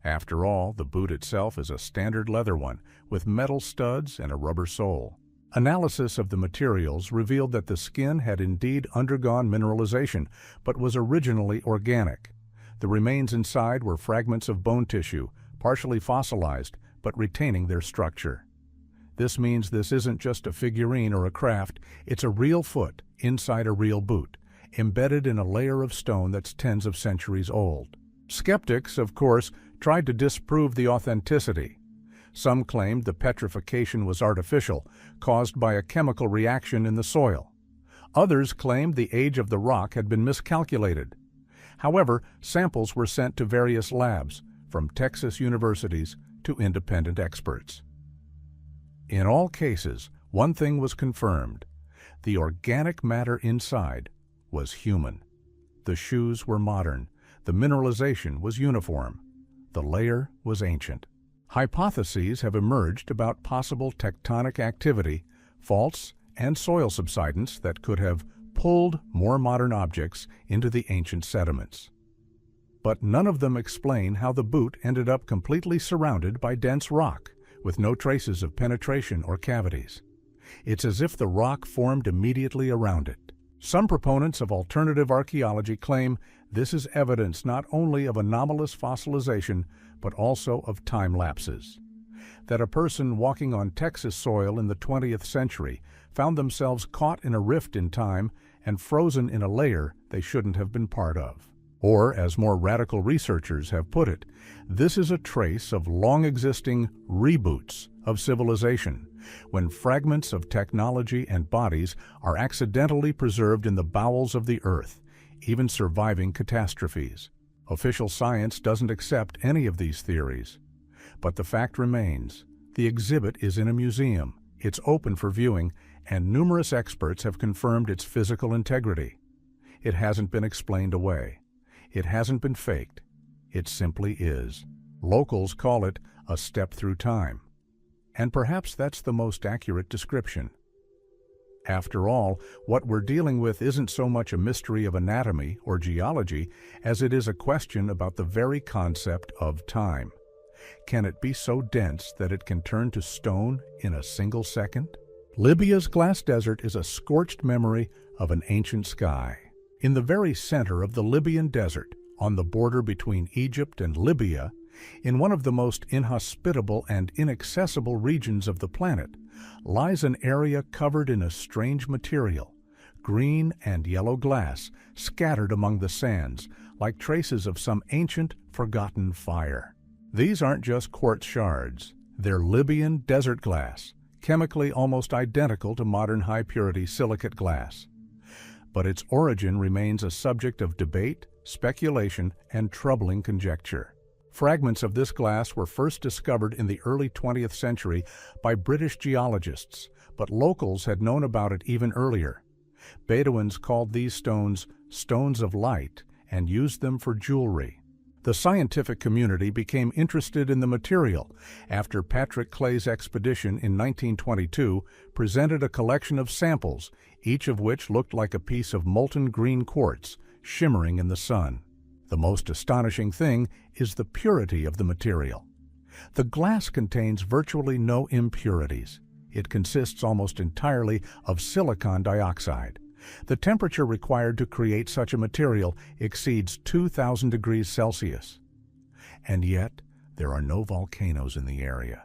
After all, the boot itself is a standard leather one with metal studs and a rubber sole. Analysis of the materials revealed that the skin had indeed undergone mineralization, but was originally organic. The remains inside were fragments of bone tissue, partially fossilized, but retaining their structure. This means this isn't just a figurine or a craft, it's a real foot inside a real boot, embedded in a layer of stone that's tens of centuries old. Skeptics, of course, tried to disprove the authenticity. Some claimed the petrification was artificial, caused by a chemical reaction in the soil. Others claimed the age of the rock had been miscalculated. However, samples were sent to various labs, from Texas universities to independent experts. In all cases, one thing was confirmed. The organic matter inside was human. The shoes were modern. The mineralization was uniform. The layer was ancient. Hypotheses have emerged about possible tectonic activity, faults, and soil subsidence that could have pulled more modern objects into the ancient sediments. But none of them explain how the boot ended up completely surrounded by dense rock, with no traces of penetration or cavities. It's as if the rock formed immediately around it. Some proponents of alternative archaeology claim this is evidence not only of anomalous fossilization, but also of time lapses. That a person walking on Texas soil in the 20th century found themselves caught in a rift in time and frozen in a layer they shouldn't have been part of. Or, as more radical researchers have put it, this is a trace of long-existing reboots of civilization, when fragments of technology and bodies are accidentally preserved in the bowels of the earth, even surviving catastrophes. Official science doesn't accept any of these theories. But the fact remains, the exhibit is in a museum, it's open for viewing, and numerous experts have confirmed its physical integrity. It hasn't been explained away. It hasn't been faked. It simply is. Locals call it a step through time. And perhaps that's the most accurate description. After all, what we're dealing with isn't so much a mystery of anatomy or geology as it is a question about the very concept of time. Can it be so dense that it can turn to stone in a single second? Libya's glass desert is a scorched memory of an ancient sky. In the very center of the Libyan desert, on the border between Egypt and Libya, in one of the most inhospitable and inaccessible regions of the planet, lies an area covered in a strange material, green and yellow glass scattered among the sands, like traces of some ancient, forgotten fire. These aren't just quartz shards. They're Libyan desert glass, chemically almost identical to modern high-purity silicate glass. But its origin remains a subject of debate, speculation, and troubling conjecture. Fragments of this glass were first discovered in the early 20th century by British geologists, but locals had known about it even earlier. Bedouins called these stones stones of light and used them for jewelry. The scientific community became interested in the material after Patrick Clay's expedition in 1922 presented a collection of samples, each of which looked like a piece of molten green quartz, shimmering in the sun. The most astonishing thing is the purity of the material. The glass contains virtually no impurities. It consists almost entirely of silicon dioxide. The temperature required to create such a material exceeds 2,000 degrees Celsius. And yet, there are no volcanoes in the area.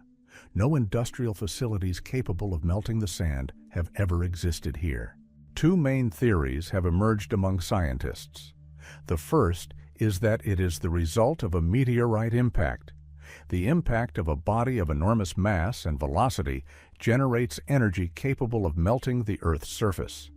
No industrial facilities capable of melting the sand have ever existed here. Two main theories have emerged among scientists. The first is that it is the result of a meteorite impact. The impact of a body of enormous mass and velocity generates energy capable of melting the Earth's surface.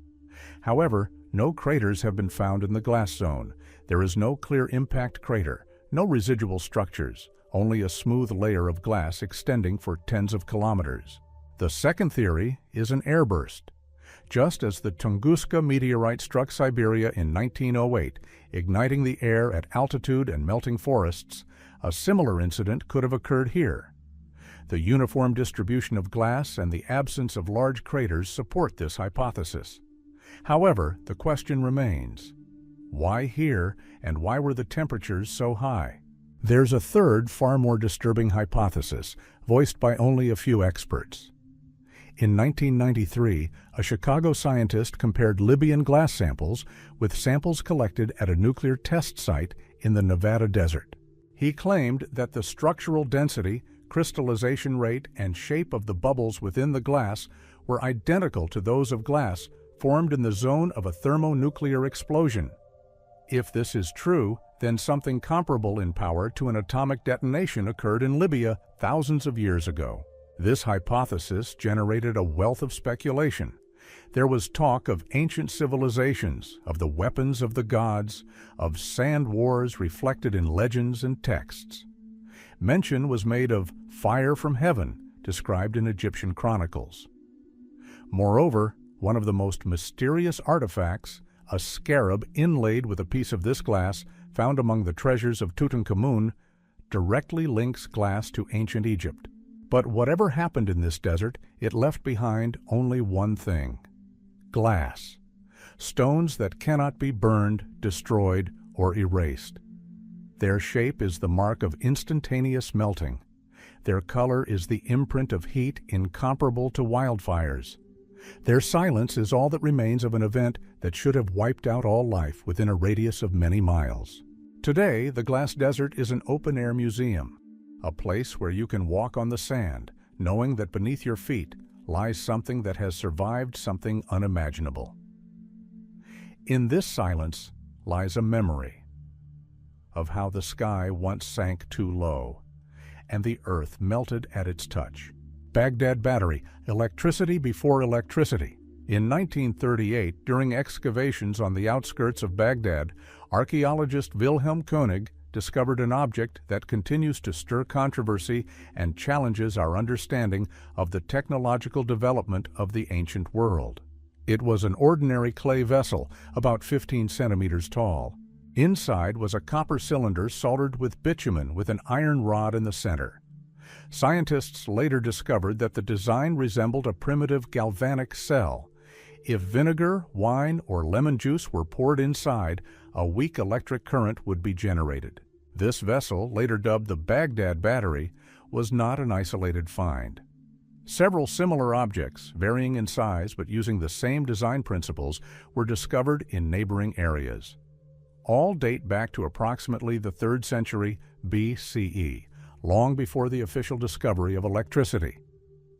However, no craters have been found in the glass zone. There is no clear impact crater, no residual structures, only a smooth layer of glass extending for tens of kilometers. The second theory is an airburst. Just as the Tunguska meteorite struck Siberia in 1908, igniting the air at altitude and melting forests, a similar incident could have occurred here. The uniform distribution of glass and the absence of large craters support this hypothesis. However, the question remains, why here, and why were the temperatures so high? There's a third, far more disturbing hypothesis, voiced by only a few experts. In 1993, a Chicago scientist compared Libyan glass samples with samples collected at a nuclear test site in the Nevada desert. He claimed that the structural density, crystallization rate, and shape of the bubbles within the glass were identical to those of glass formed in the zone of a thermonuclear explosion. If this is true, then something comparable in power to an atomic detonation occurred in Libya thousands of years ago. This hypothesis generated a wealth of speculation. There was talk of ancient civilizations, of the weapons of the gods, of sand wars reflected in legends and texts. Mention was made of fire from heaven, described in Egyptian chronicles. Moreover, one of the most mysterious artifacts, a scarab inlaid with a piece of this glass found among the treasures of Tutankhamun, directly links glass to ancient Egypt. But whatever happened in this desert, it left behind only one thing: glass. Stones that cannot be burned, destroyed, or erased. Their shape is the mark of instantaneous melting. Their color is the imprint of heat incomparable to wildfires. Their silence is all that remains of an event that should have wiped out all life within a radius of many miles. Today, the glass desert is an open-air museum, a place where you can walk on the sand, knowing that beneath your feet lies something that has survived something unimaginable. In this silence lies a memory of how the sky once sank too low, and the earth melted at its touch. Baghdad Battery, electricity before electricity. In 1938, during excavations on the outskirts of Baghdad, archaeologist Wilhelm Koenig discovered an object that continues to stir controversy and challenges our understanding of the technological development of the ancient world. It was an ordinary clay vessel, about 15 centimeters tall. Inside was a copper cylinder soldered with bitumen with an iron rod in the center. Scientists later discovered that the design resembled a primitive galvanic cell. If vinegar, wine, or lemon juice were poured inside, a weak electric current would be generated. This vessel, later dubbed the Baghdad Battery, was not an isolated find. Several similar objects, varying in size but using the same design principles, were discovered in neighboring areas. All date back to approximately the 3rd century BCE, long before the official discovery of electricity.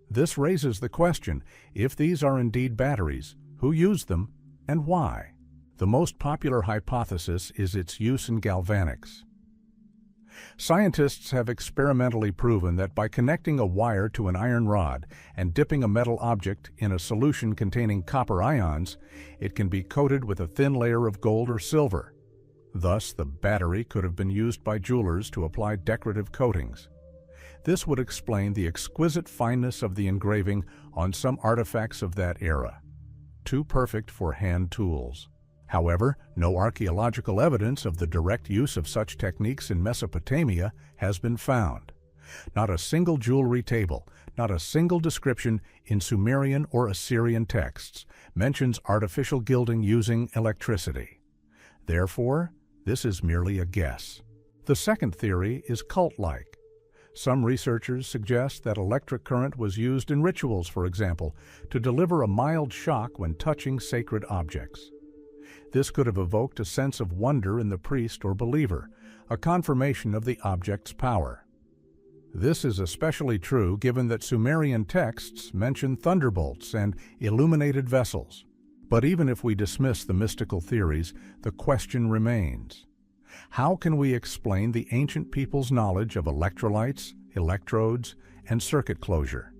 This raises the question, if these are indeed batteries, who used them and why? The most popular hypothesis is its use in galvanics. Scientists have experimentally proven that by connecting a wire to an iron rod and dipping a metal object in a solution containing copper ions, it can be coated with a thin layer of gold or silver. Thus, the battery could have been used by jewelers to apply decorative coatings. This would explain the exquisite fineness of the engraving on some artifacts of that era, too perfect for hand tools. However, no archaeological evidence of the direct use of such techniques in Mesopotamia has been found. Not a single jewelry table, not a single description in Sumerian or Assyrian texts mentions artificial gilding using electricity. Therefore, this is merely a guess. The second theory is cult-like. Some researchers suggest that electric current was used in rituals, for example, to deliver a mild shock when touching sacred objects. This could have evoked a sense of wonder in the priest or believer, a confirmation of the object's power. This is especially true given that Sumerian texts mention thunderbolts and illuminated vessels. But even if we dismiss the mystical theories, the question remains: how can we explain the ancient people's knowledge of electrolytes, electrodes, and circuit closure?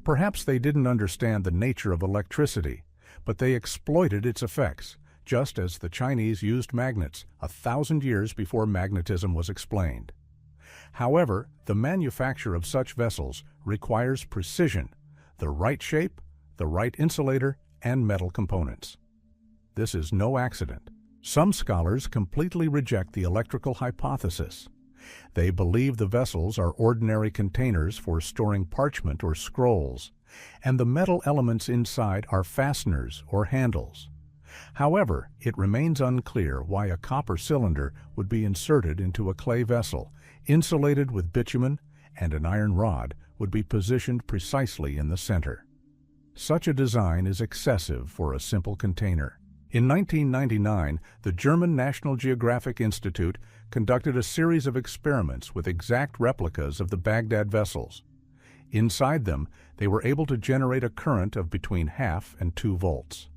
Perhaps they didn't understand the nature of electricity, but they exploited its effects, just as the Chinese used magnets 1,000 years before magnetism was explained. However, the manufacture of such vessels requires precision, the right shape, the right insulator, and metal components. This is no accident. Some scholars completely reject the electrical hypothesis. They believe the vessels are ordinary containers for storing parchment or scrolls, and the metal elements inside are fasteners or handles. However, it remains unclear why a copper cylinder would be inserted into a clay vessel, insulated with bitumen, and an iron rod would be positioned precisely in the center. Such a design is excessive for a simple container. In 1999, the German National Geographic Institute conducted a series of experiments with exact replicas of the Baghdad vessels. Inside them, they were able to generate a current of between 0.5 and 2 volts.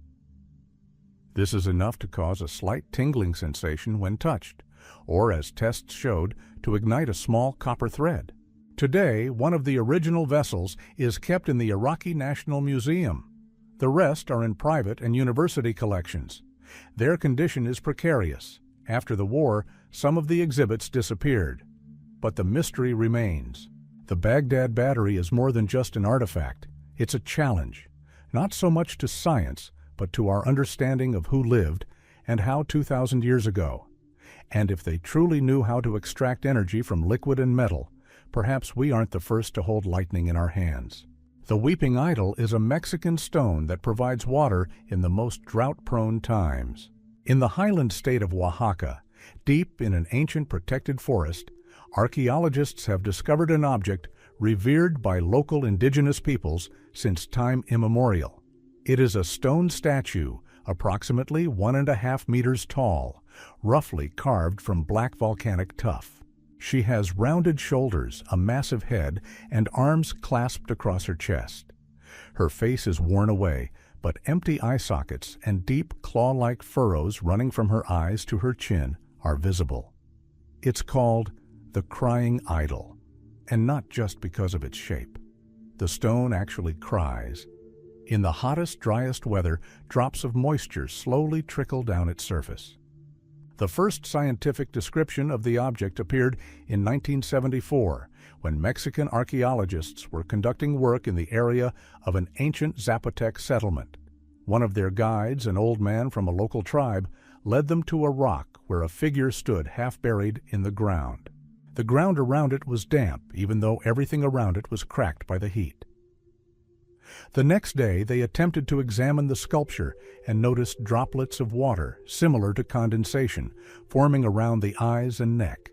This is enough to cause a slight tingling sensation when touched, or, as tests showed, to ignite a small copper thread. Today, one of the original vessels is kept in the Iraqi National Museum. The rest are in private and university collections. Their condition is precarious. After the war, some of the exhibits disappeared. But the mystery remains. The Baghdad battery is more than just an artifact. It's a challenge, not so much to science, but to our understanding of who lived and how 2,000 years ago. And if they truly knew how to extract energy from liquid and metal, perhaps we aren't the first to hold lightning in our hands. The Weeping Idol is a Mexican stone that provides water in the most drought-prone times. In the highland state of Oaxaca, deep in an ancient protected forest, archaeologists have discovered an object revered by local indigenous peoples since time immemorial. It is a stone statue, approximately 1.5 meters tall, roughly carved from black volcanic tuff. She has rounded shoulders, a massive head, and arms clasped across her chest. Her face is worn away, but empty eye sockets and deep claw-like furrows running from her eyes to her chin are visible. It's called the Crying Idol, and not just because of its shape. The stone actually cries. In the hottest, driest weather, drops of moisture slowly trickle down its surface. The first scientific description of the object appeared in 1974, when Mexican archaeologists were conducting work in the area of an ancient Zapotec settlement. One of their guides, an old man from a local tribe, led them to a rock where a figure stood half buried in the ground. The ground around it was damp, even though everything around it was cracked by the heat. The next day, they attempted to examine the sculpture and noticed droplets of water, similar to condensation, forming around the eyes and neck.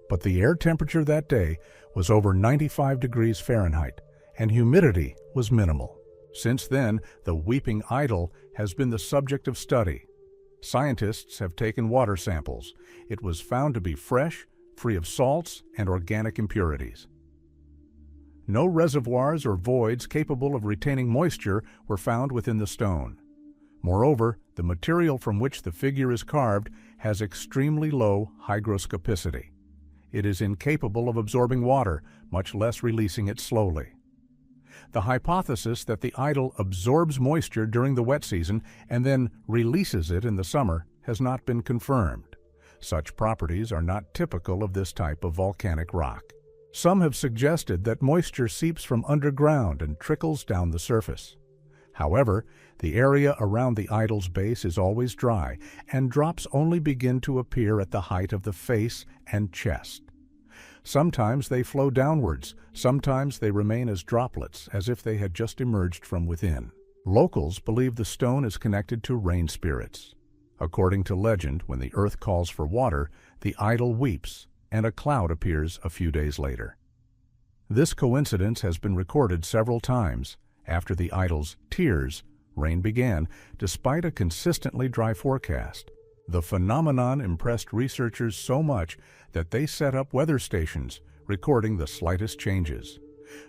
But the air temperature that day was over 95 degrees Fahrenheit, and humidity was minimal. Since then, the Weeping Idol has been the subject of study. Scientists have taken water samples. It was found to be fresh, free of salts and organic impurities. No reservoirs or voids capable of retaining moisture were found within the stone. Moreover, the material from which the figure is carved has extremely low hygroscopicity. It is incapable of absorbing water, much less releasing it slowly. The hypothesis that the idol absorbs moisture during the wet season and then releases it in the summer has not been confirmed. Such properties are not typical of this type of volcanic rock. Some have suggested that moisture seeps from underground and trickles down the surface. However, the area around the idol's base is always dry, and drops only begin to appear at the height of the face and chest. Sometimes they flow downwards, sometimes they remain as droplets, as if they had just emerged from within. Locals believe the stone is connected to rain spirits. According to legend, when the earth calls for water, the idol weeps, and a cloud appears a few days later. This coincidence has been recorded several times. After the idol's tears, rain began, despite a consistently dry forecast. The phenomenon impressed researchers so much that they set up weather stations, recording the slightest changes.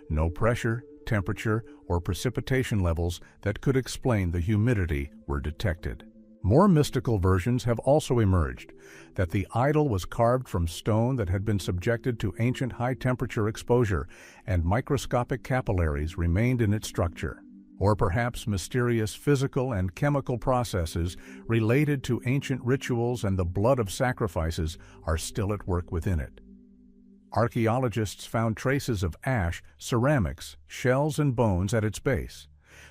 No pressure, temperature, or precipitation levels that could explain the humidity were detected. More mystical versions have also emerged, that the idol was carved from stone that had been subjected to ancient high-temperature exposure and microscopic capillaries remained in its structure. Or perhaps mysterious physical and chemical processes related to ancient rituals and the blood of sacrifices are still at work within it. Archaeologists found traces of ash, ceramics, shells, and bones at its base.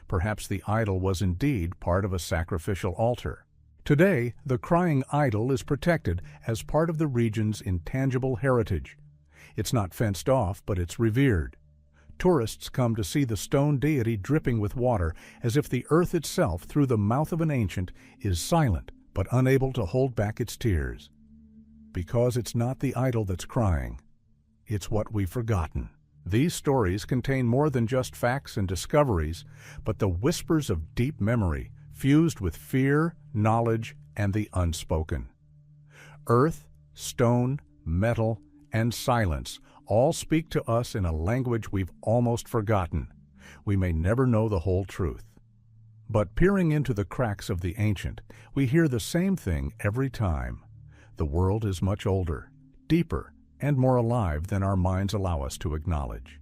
Perhaps the idol was indeed part of a sacrificial altar. Today, the crying idol is protected as part of the region's intangible heritage. It's not fenced off, but it's revered. Tourists come to see the stone deity dripping with water, as if the earth itself, through the mouth of an ancient, is silent but unable to hold back its tears. Because it's not the idol that's crying, it's what we've forgotten. These stories contain more than just facts and discoveries, but the whispers of deep memory, fused with fear, knowledge, and the unspoken. Earth, stone, metal, and silence all speak to us in a language we've almost forgotten. We may never know the whole truth. But peering into the cracks of the ancient, we hear the same thing every time. The world is much older, deeper, and more alive than our minds allow us to acknowledge.